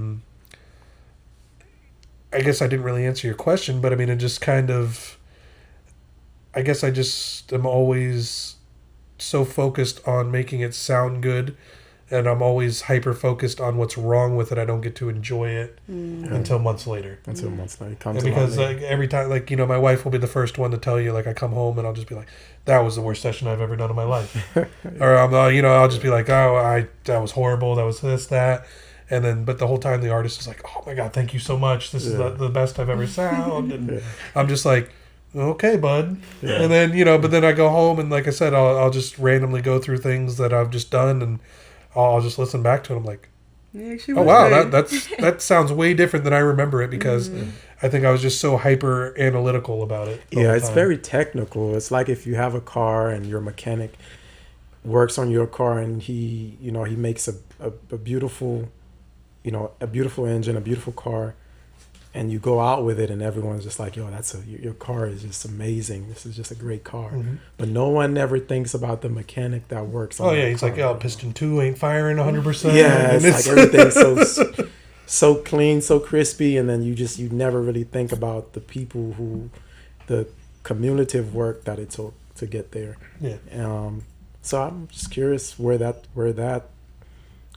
guess I didn't really answer your question, but I mean, it just kind of, I guess I just am always so focused on making it sound good, and I'm always hyper focused on what's wrong with it. I don't get to enjoy it until months later. Comes because like every time, like my wife will be the first one to tell you. Like I come home and I'll just be like, "That was the worst session I've ever done in my life," or I'll just be like, "Oh, that was horrible. That was this, that," and then but the whole time the artist is like, "Oh my God, thank you so much. This is the best I've ever sound," and I'm just like, okay, bud. Yeah. And then, but then I go home and like I said, I'll just randomly go through things that I've just done and I'll just listen back to it. I'm like, oh wow, that sounds way different than I remember it because I think I was just so hyper analytical about it. Yeah, it's very technical. It's like if you have a car and your mechanic works on your car and he makes a beautiful, a beautiful engine, a beautiful car. And you go out with it, and everyone's just like, "Yo, your car is just amazing. This is just a great car." But no one ever thinks about the mechanic that works on. Oh yeah, he's like, "Oh, piston 2 ain't firing 100%." Yeah, it's like everything's so clean, so crispy, and then you never really think about the people the cumulative work that it took to get there. Yeah. So I'm just curious where that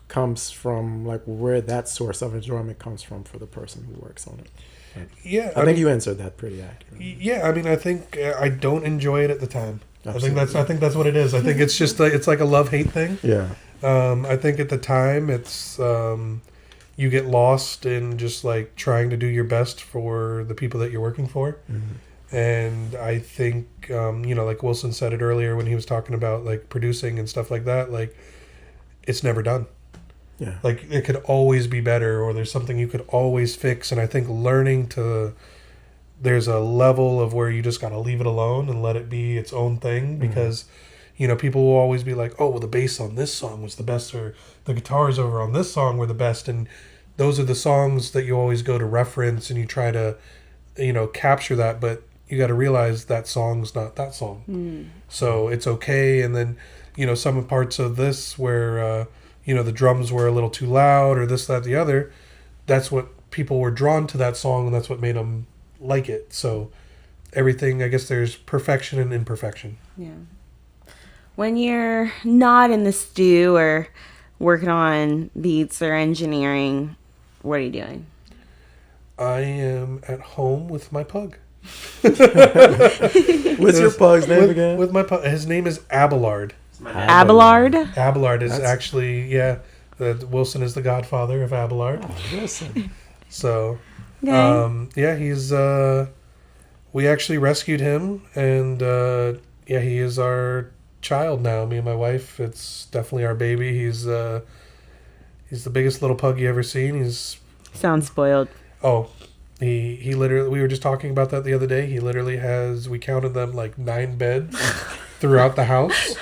comes from, like where that source of enjoyment comes from for the person who works on it. Yeah, I think you answered that pretty accurately. Yeah, I mean, I think I don't enjoy it at the time. Absolutely. I think that's what it is. I think it's just it's like a love-hate thing. Yeah. I think at the time it's you get lost in just like trying to do your best for the people that you're working for. And I think like Wilson said it earlier when he was talking about like producing and stuff like that, like it's never done. Yeah. Like it could always be better, or there's something you could always fix. And I think there's a level of where you just got to leave it alone and let it be its own thing, because people will always be like, oh, well, the bass on this song was the best, or the guitars over on this song were the best. And those are the songs that you always go to reference and you try to, capture that. But you got to realize that song's not that song. So it's okay. And then, some parts of this where, the drums were a little too loud or this, that, the other, that's what people were drawn to that song, and that's what made them like it. So everything, I guess there's perfection and imperfection. Yeah. When you're not in the stew or working on beats or engineering, what are you doing? I am at home with my pug. What's your pug's name again? With my pug, his name is Abelard. Abelard. Abelard is actually Wilson is the godfather of Abelard. Oh, listen. So, Okay. he's we actually rescued him, and he is our child now. Me and my wife. It's definitely our baby. He's the biggest little pug you ever seen. He's Sounds spoiled. he literally. We were just talking about that the other day. He literally has. We counted them like 9 beds throughout the house.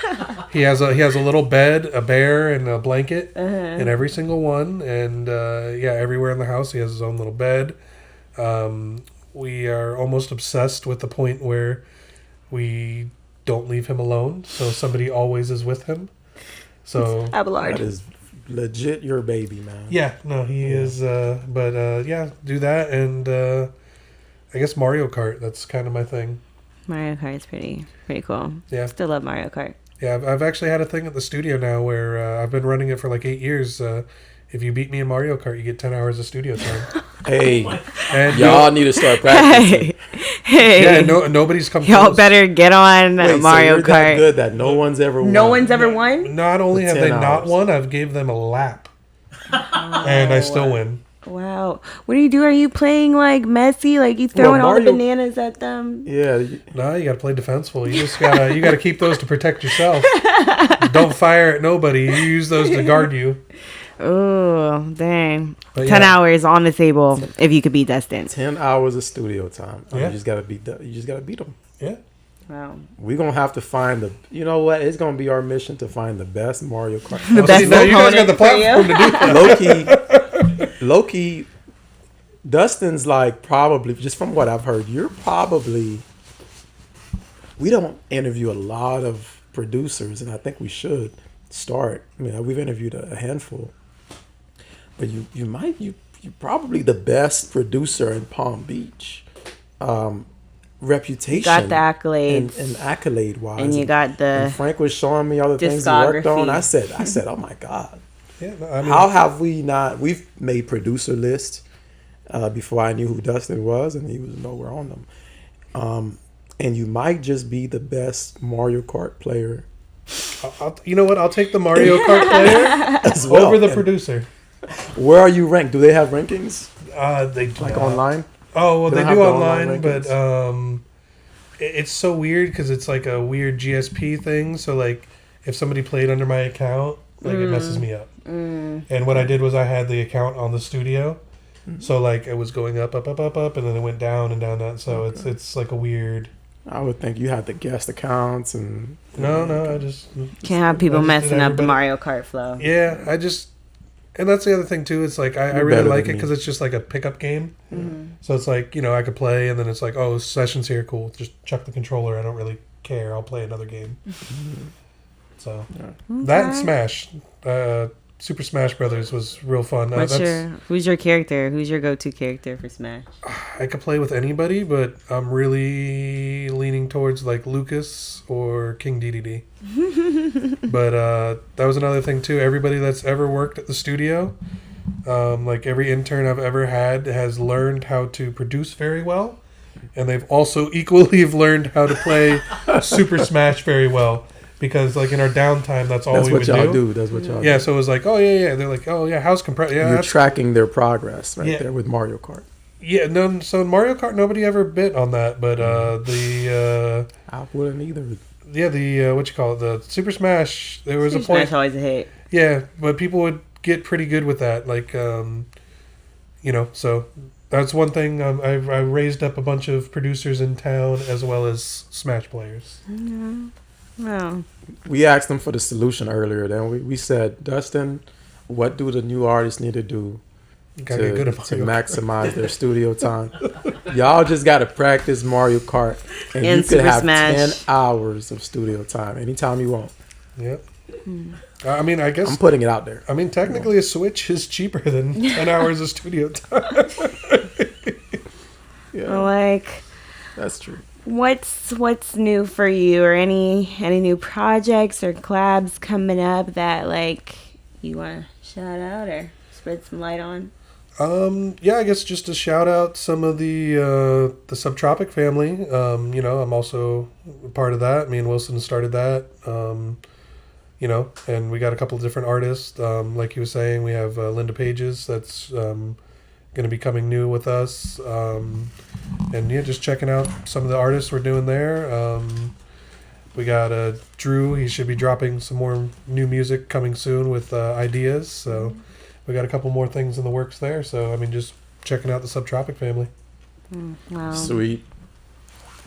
He has a little bed, a bear, and a blanket in every single one. And everywhere in the house he has his own little bed. We are almost obsessed with the point where we don't leave him alone. So somebody always is with him. So Abelard. That is legit your baby, man. yeah, no, he is. Do that, and I guess Mario Kart. That's kind of my thing. Mario Kart is pretty cool. Yeah. Still love Mario Kart. Yeah, I've actually had a thing at the studio now where I've been running it for like 8 years. If you beat me in Mario Kart, you get 10 hours of studio time. Hey, And y'all need to start practicing. Hey. nobody's come Y'all close. better get on Wait, so Mario you're Kart. that good that no one's ever won. No one's ever won? Not only For have they 10 not hours. won, I've gave them a lap. And I still win. Wow. What do you do? Are you playing like Messi? Like you throwing all the Mario- bananas at them? Yeah, No, you gotta play defenseful. You just gotta keep those to protect yourself. Don't fire at nobody. You use those to guard you. Oh, dang. But 10 yeah. hours on the table if you could beat Dustin. 10 hours of studio time. Yeah. You just gotta beat them. Yeah. Wow. We're gonna have to find the. You know what? It's gonna be our mission to find the best Mario Kart. The best now you guys got opponent the for you. platform to do that. Low-key, Dustin's like probably, just from what I've heard, you're probably. We don't interview a lot of producers, and I think we should start. I mean, we've interviewed a handful, but you're probably the best producer in Palm Beach. Reputation, Got the accolades. and accolade wise, And you got And the Frank was showing me all the things he worked on. discography. I said, oh my God. Yeah, no, I mean, How have we not? We've made producer lists before I knew who Dustin was, and he was nowhere on them. And you might just be the best Mario Kart player you know what? I'll take the Mario Kart player as well. over the And producer. where are you ranked? Do they have rankings They do like not. online? Oh well, They they don't do have the online online, but it's so weird because it's like a weird GSP thing. So like, if somebody played under my account, like it messes me up. And what I did was I had the account on the studio, so like it was going up, and then it went down and down. So it's like a weird. I would think you had the guest accounts and. No, I just can't have people I just messing did up the everybody- Mario Kart flow. Yeah, and that's the other thing too. It's like I You're really better like than it me. because it's just like a pickup game. So it's like I could play, and then it's like, oh, session's here, cool. Just chuck the controller. I don't really care. I'll play another game. So that and Smash, Super Smash Brothers was real fun. Who's your character? Who's your go-to character for Smash? I could play with anybody, but I'm really leaning towards like Lucas or King DDD. But that was another thing too. Everybody that's ever worked at the studio, like every intern I've ever had, has learned how to produce very well, and they've also equally have learned how to play Super Smash very well. Because like in our downtime, that's all That's we what would y'all do. do. That's what y'all Yeah, do. so it was like, oh yeah. They're like, oh yeah, house compressor. Yeah, You're that's tracking their progress right Yeah. there with Mario Kart. Yeah, no. So in Mario Kart, nobody ever bit on that, but I wouldn't either. the what you call it, the Super Smash. There was Super a point. Smash always a hit. Yeah, but people would get pretty good with that, like So that's one thing. I raised up a bunch of producers in town as well as Smash players. Wow. We asked them for the solution earlier. Then we said, Dustin, what do the new artists need to do You gotta get good at to Mario Kart. maximize their studio time? Y'all just got to practice Mario Kart, and you And could Super have Smash. 10 hours of studio time anytime you want. Yep. I mean, I guess. I'm putting it out there. I mean, technically, a Switch is cheaper than 10 hours of studio time. Yeah, Like, that's true. what's new for you, or any new projects or collabs coming up that like you want to shout out or spread some light on? Yeah, I guess just to shout out some of the Subtropic family. I'm also a part of that. Me and Wilson started that. And we got a couple of different artists. Like you were saying, we have Linda Pages that's going to be coming new with us. And yeah, just checking out some of the artists we're doing there. We got Drew. He should be dropping some more new music coming soon with ideas. So we got a couple more things in the works there. So, I mean, just checking out the Subtropic family. Wow. Sweet.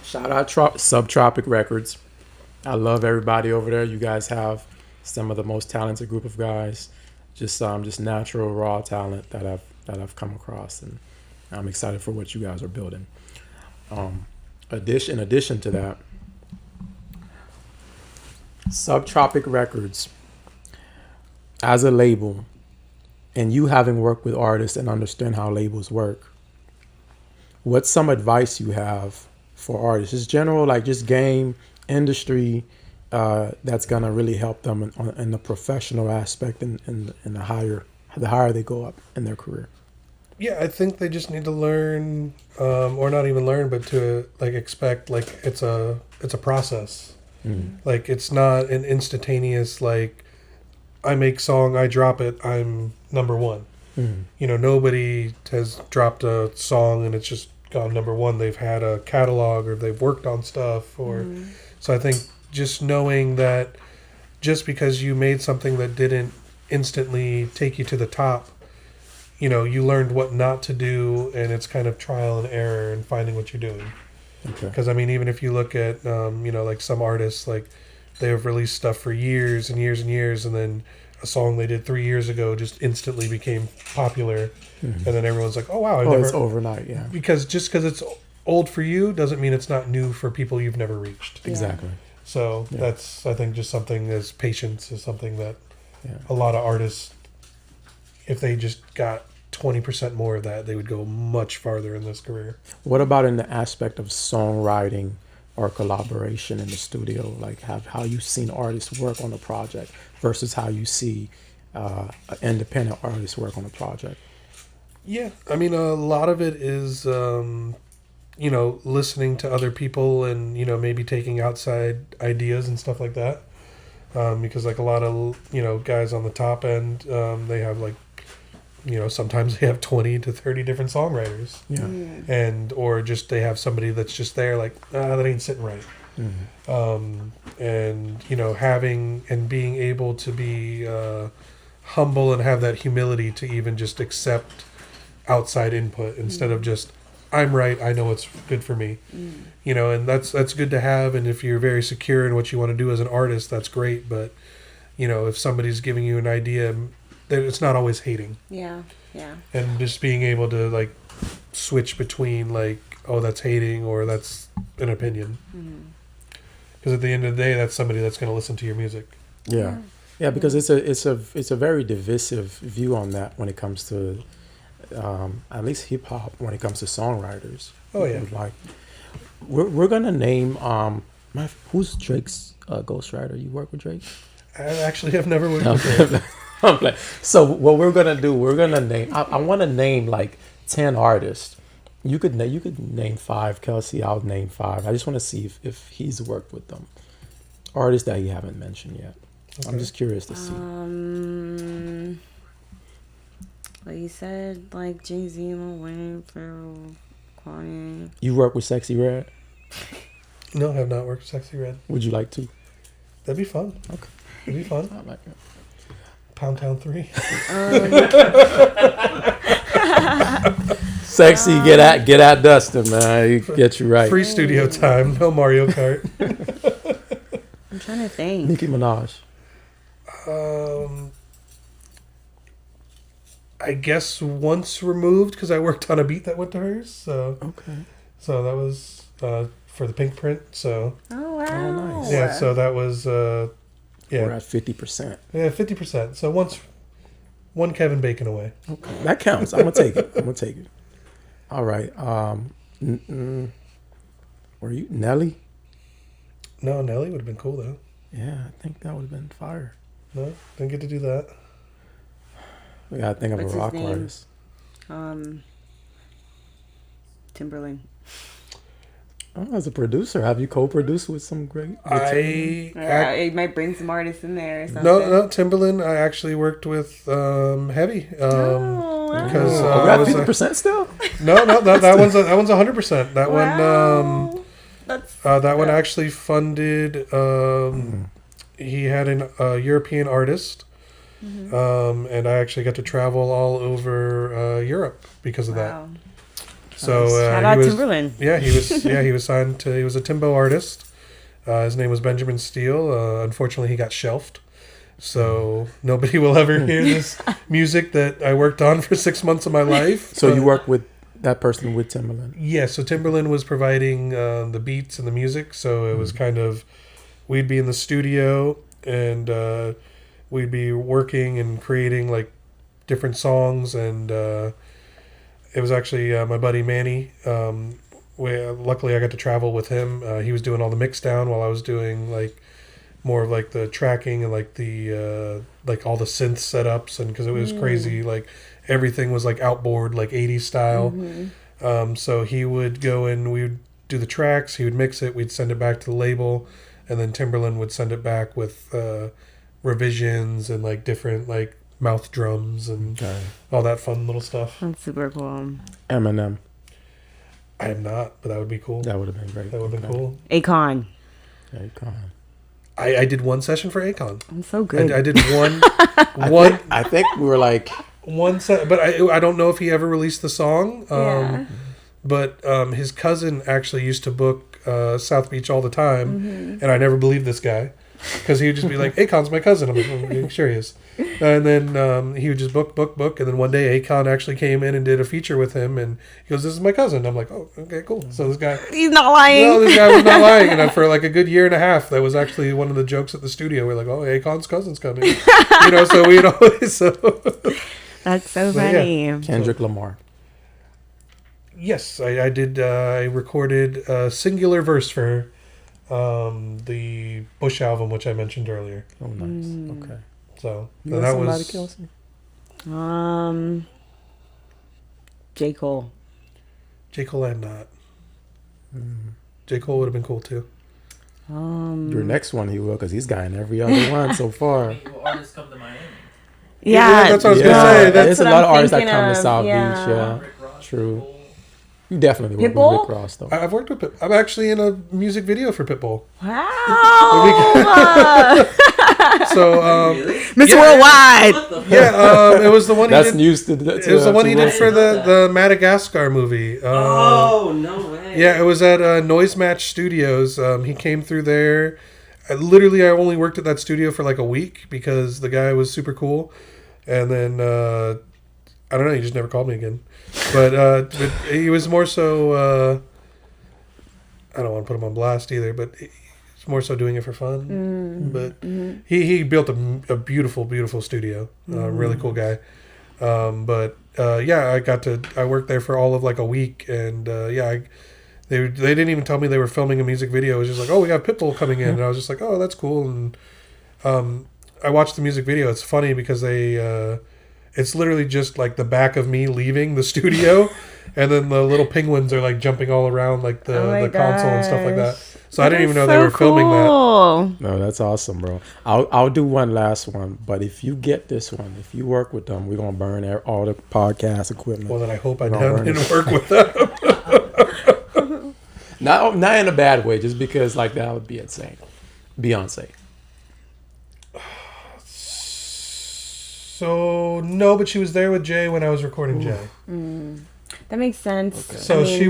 Shout out Subtropic Records. I love everybody over there. You guys have some of the most talented group of guys. Just natural, raw talent that I've come across, and I'm excited for what you guys are building. In addition to that, Subtropic Records as a label, and you having worked with artists and understand how labels work, what's some advice you have for artists? Just general, like just game industry, that's gonna really help them in the professional aspect and the higher they go up in their career. Yeah, I think they just need to learn, or not even learn, but to like expect like it's a process. Like it's not an instantaneous like I make song, I drop it, I'm number one. Nobody has dropped a song and it's just gone number one. They've had a catalog or they've worked on stuff so I think just knowing that just because you made something that didn't instantly take you to the top, you learned what not to do, and it's kind of trial and error and finding what you're doing. Because I mean, even if you look at like some artists, like they have released stuff for years and years and years, and then a song they did 3 years ago just instantly became popular, and then everyone's like, oh wow, it's overnight. Yeah, because it's old for you doesn't mean it's not new for people you've never reached. Exactly. So that's, I think, just something as patience is something that a lot of artists, if they just got 20% more of that, they would go much farther in this career. What about in the aspect of songwriting or collaboration in the studio? Like how you've seen artists work on a project versus how you see an independent artist work on a project? Yeah, I mean, a lot of it is, listening to other people and, maybe taking outside ideas and stuff like that. Because like a lot of, guys on the top end, they have like, sometimes they have 20 to 30 different songwriters. Yeah. And, or just they have somebody that's just there like, that ain't sitting right. And, having and being able to be humble and have that humility to even just accept outside input instead of just, I'm right, I know what's good for me. And that's good to have. And if you're very secure in what you want to do as an artist, that's great. But, if somebody's giving you an idea, it's not always hating. Yeah. And just being able to like switch between like, oh, that's hating or that's an opinion. Because at the end of the day, that's somebody that's going to listen to your music. Yeah, because it's a very divisive view on that when it comes to at least hip hop, when it comes to songwriters. Oh yeah. Like we're gonna name who's Drake's ghostwriter? You work with Drake? I actually have never worked with Drake. So what we're gonna do? We're gonna name. I want to name like 10 artists. You could name 5. Kelsey, I'll name 5. I just want to see if he's worked with them. Artists that you haven't mentioned yet. Okay. I'm just curious to see. Like you said, like Jay-Z, Lil Wayne, Pharrell, Kanye. You work with Sexy Red? No, I have not worked with Sexy Red. Would you like to? That'd be fun. Okay. It'd be fun. I like it. Pound Town 3. Sexy, get at Dustin, man. Get you right. Free studio time. No Mario Kart. I'm trying to think. Nicki Minaj. I guess once removed because I worked on a beat that went to hers. So okay. So that was for the Pink Print. So oh wow. Oh nice. Yeah. So that was yeah. We're at 50%. Yeah, 50%. So one Kevin Bacon away. Okay, that counts. I'm gonna take it. All right. Were you Nelly? No, Nelly would have been cool though. Yeah, I think that would have been fire. No, didn't get to do that. We gotta think of What's a rock his name? artist. Timberland. As a producer, have you co-produced with some great? It might bring some artists in there or something. No, Timberland. I actually worked with Heavy. Because we're at 50% still. No, that one's 100%. That Wow. one, that one actually funded. He had a European artist, and I actually got to travel all over Europe because of that. So shout out Timberland. Yeah, he was. Yeah, he was signed to. He was a Timbo artist. His name was Benjamin Steele. Unfortunately, he got shelved. So nobody will ever hear this music that I worked on for 6 months of my life. So you worked with that person with Timberland? Yeah, so Timberland was providing the beats and the music. So it was kind of, we'd be in the studio and we'd be working and creating like different songs. And it was actually my buddy Manny. Luckily, I got to travel with him. He was doing all the mix down while I was doing like more of like the tracking and like the like all the synth setups, and because it was crazy, like everything was like outboard, like 80s style. So he would go in, we would do the tracks, he would mix it, we'd send it back to the label, and then Timberland would send it back with revisions and like different like mouth drums and all that fun little stuff. That's super cool. Eminem. I am not, but that would be cool. That would have been great. That would have been cool. Akon. I did one session for Akon. I'm so good. I did one. I think we were like one set, but I don't know if he ever released the song. But his cousin actually used to book South Beach all the time, and I never believed this guy because he would just be like, "Akon's my cousin." I'm like, "Oh, sure he is." And then he would just book, and then one day Akon actually came in and did a feature with him, and he goes, "This is my cousin." I'm like, "Oh, okay, cool." So this guy, he's not lying. No, this guy was not lying. And for like a good year and a half, that was actually one of the jokes at the studio. We're like, "Oh, Akon's cousin's coming," So we'd always That's so funny. Yeah. Kendrick Lamar. Yes, I did. I recorded a singular verse for the Bush album, which I mentioned earlier. Oh, nice. Okay. So you that somebody, was Kelsey? J. Cole. J. Cole. I'm not. J. Cole would have been cool too. Your next one he will, because he's gotten every other one so far. What artists come to Miami? Yeah, that's what I was gonna say. There's a lot of artists that come of, to South yeah. Beach. Yeah, Rick Ross, true. Pitbull. You definitely work Pitbull? with Rick Ross, though. I've worked with Pitbull. I'm actually in a music video for Pitbull. Wow. So, Really? Mr. Worldwide. What the fuck? yeah, it was the one he That's did. news to It was the one he did for the Madagascar movie. Oh, no way. Yeah, it was at Noise Match Studios. He came through there. I only worked at that studio for like a week because the guy was super cool. And then, I don't know, he just never called me again. But he was more so, I don't want to put him on blast either, but he's more so doing it for fun. But he built a beautiful, beautiful studio. Really cool guy. I worked there for all of like a week, and they didn't even tell me they were filming a music video. It was just like, oh, we got Pitbull coming in, and I was just like, oh, that's cool. And I watched the music video. It's funny because it's literally just like the back of me leaving the studio, and then the little penguins are like jumping all around like the console and stuff like that. So I didn't even know they were filming that. No, that's awesome, bro. I'll do one last one, but if you get this one, if you work with them, we're gonna burn all the podcast equipment. Well, then I hope I didn't work with them. Not in a bad way, just because like that would be insane. Beyonce. So no, but she was there with Jay when I was recording Jay. That makes sense. Okay. So she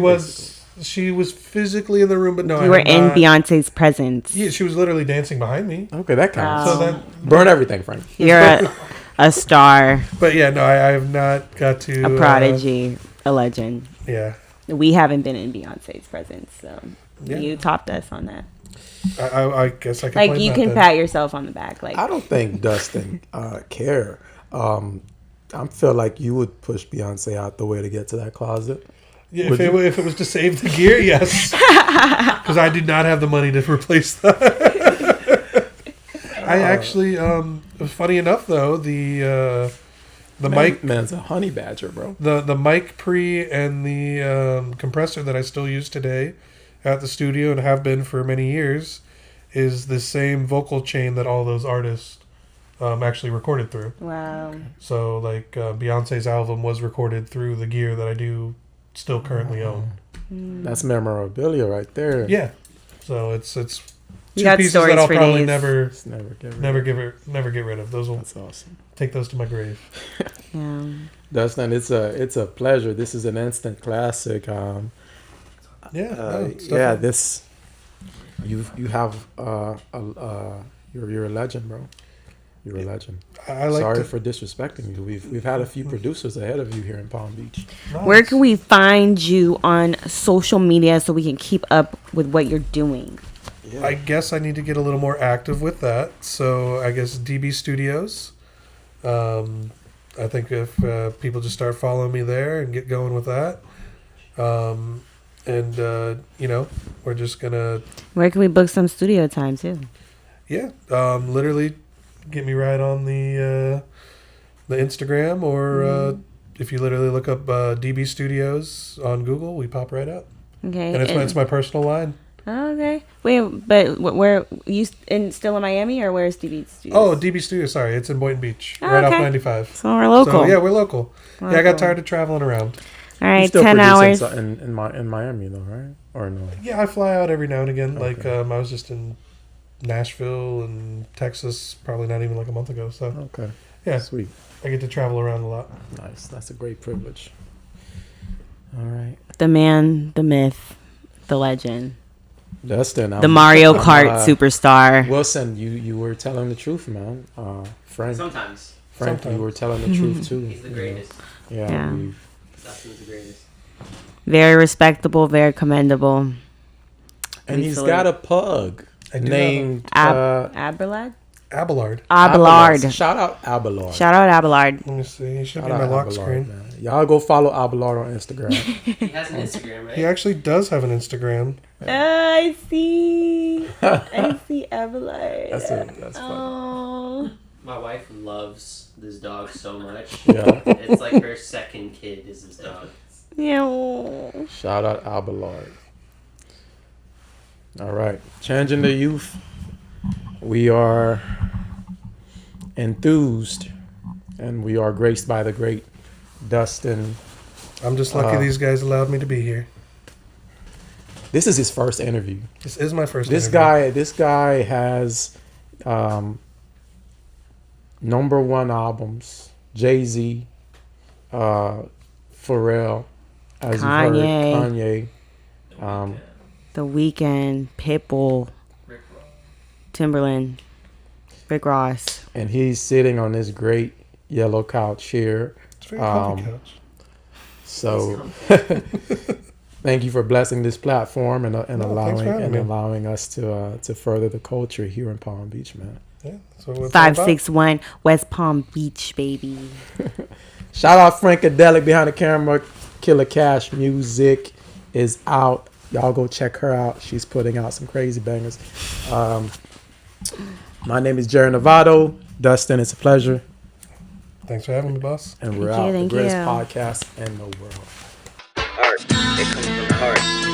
was physically in the room, but no, you were in Beyonce's presence. Yeah, she was literally dancing behind me. Okay, that counts. Wow. So that burn everything, Frank. You're a star. But yeah, no, I have not got to a prodigy, a legend. Yeah, we haven't been in Beyonce's presence, so yeah. You topped us on that. I guess I can. Like you can pat yourself on the back. Like I don't think Dustin care. I feel like you would push Beyonce out the way to get to that closet. Yeah, if it was to save the gear, yes. Because I did not have the money to replace that. I actually, funny enough though, the The mic man's a honey badger, bro. The mic pre and the compressor that I still use today at the studio and have been for many years is the same vocal chain that all those artists actually recorded through. Wow. So like Beyonce's album was recorded through the gear that I do still currently own. That's memorabilia right there. Yeah. So it's You two got pieces stories that I'll for probably days. never get rid of. Those will That's awesome. take those to my grave. Yeah. Dustin, it's a pleasure. This is an instant classic. Yeah. This you have you're a legend, bro. You're a legend. I like Sorry to, for disrespecting you. We've had a few producers ahead of you here in Palm Beach. Nice. Where can we find you on social media so we can keep up with what you're doing? Yeah. I guess I need to get a little more active with that. So I guess DB Studios. I think if people just start following me there and get going with that, we're just gonna. Where can we book some studio time too? Yeah, literally, get me right on the Instagram, or if you literally look up DB Studios on Google, we pop right up. Okay. And it's my personal line. Oh, okay. Wait, but where you still in Miami, or where's DB Studios? Oh, DB Studios. Sorry, it's in Boynton Beach, Oh, right off okay. 95. So we're local. So, yeah, we're local. Yeah, I got Local. tired of traveling around. All You right, still 10 produce hours. in Miami though, right? Or no? Yeah, I fly out every now and again. Okay. Like I was just in Nashville and Texas, probably not even like a month ago. So Okay. yeah, Sweet. I get to travel around a lot. Nice. That's a great privilege. All right. The man, the myth, the legend, Dustin. the Mario Kart superstar. Wilson, you were telling the truth, man. Frank, Sometimes. you were telling the truth too. He's the you know. greatest. Yeah. Yeah. Dustin's the greatest. Very respectable, very commendable. And We he's salute. got a pug I do named Abelard? Abelard. Abelard. Shout out Abelard. Shout out Abelard. Let me see. He should Shout be in out my lock Abelard, screen. man. Y'all go follow Abelard on Instagram. He has an Instagram, right? He actually does have an Instagram. I see. I see Abelard. That's funny. Oh. My wife loves this dog so much. Yeah. It's like her second kid is this dog. Yeah. Shout out Abelard. All right. Changing the youth. We are enthused and we are graced by the great Dustin. I'm just lucky Uh, these guys allowed me to be here. This is his first interview. This is my first This guy has #1 albums. Jay-Z, Pharrell, as you heard, Kanye. The Weeknd, Pitbull, Rick Ross. Timberland, Rick Ross. And he's sitting on this great yellow couch here. It's a very comfy couch. So thank you for blessing this platform and thanks for having me. allowing us to further the culture here in Palm Beach, man. Yeah, that's what it's all about. 561 West Palm Beach, baby. Shout out Frankadelic behind the camera. Killer Cash music is out. Y'all go check her out. She's putting out some crazy bangers. My name is Jerry Novato. Dustin, it's a pleasure. Thanks for having me, boss. And we're Thank you, out. The thank greatest you. podcast in the world. Art, it comes from the heart.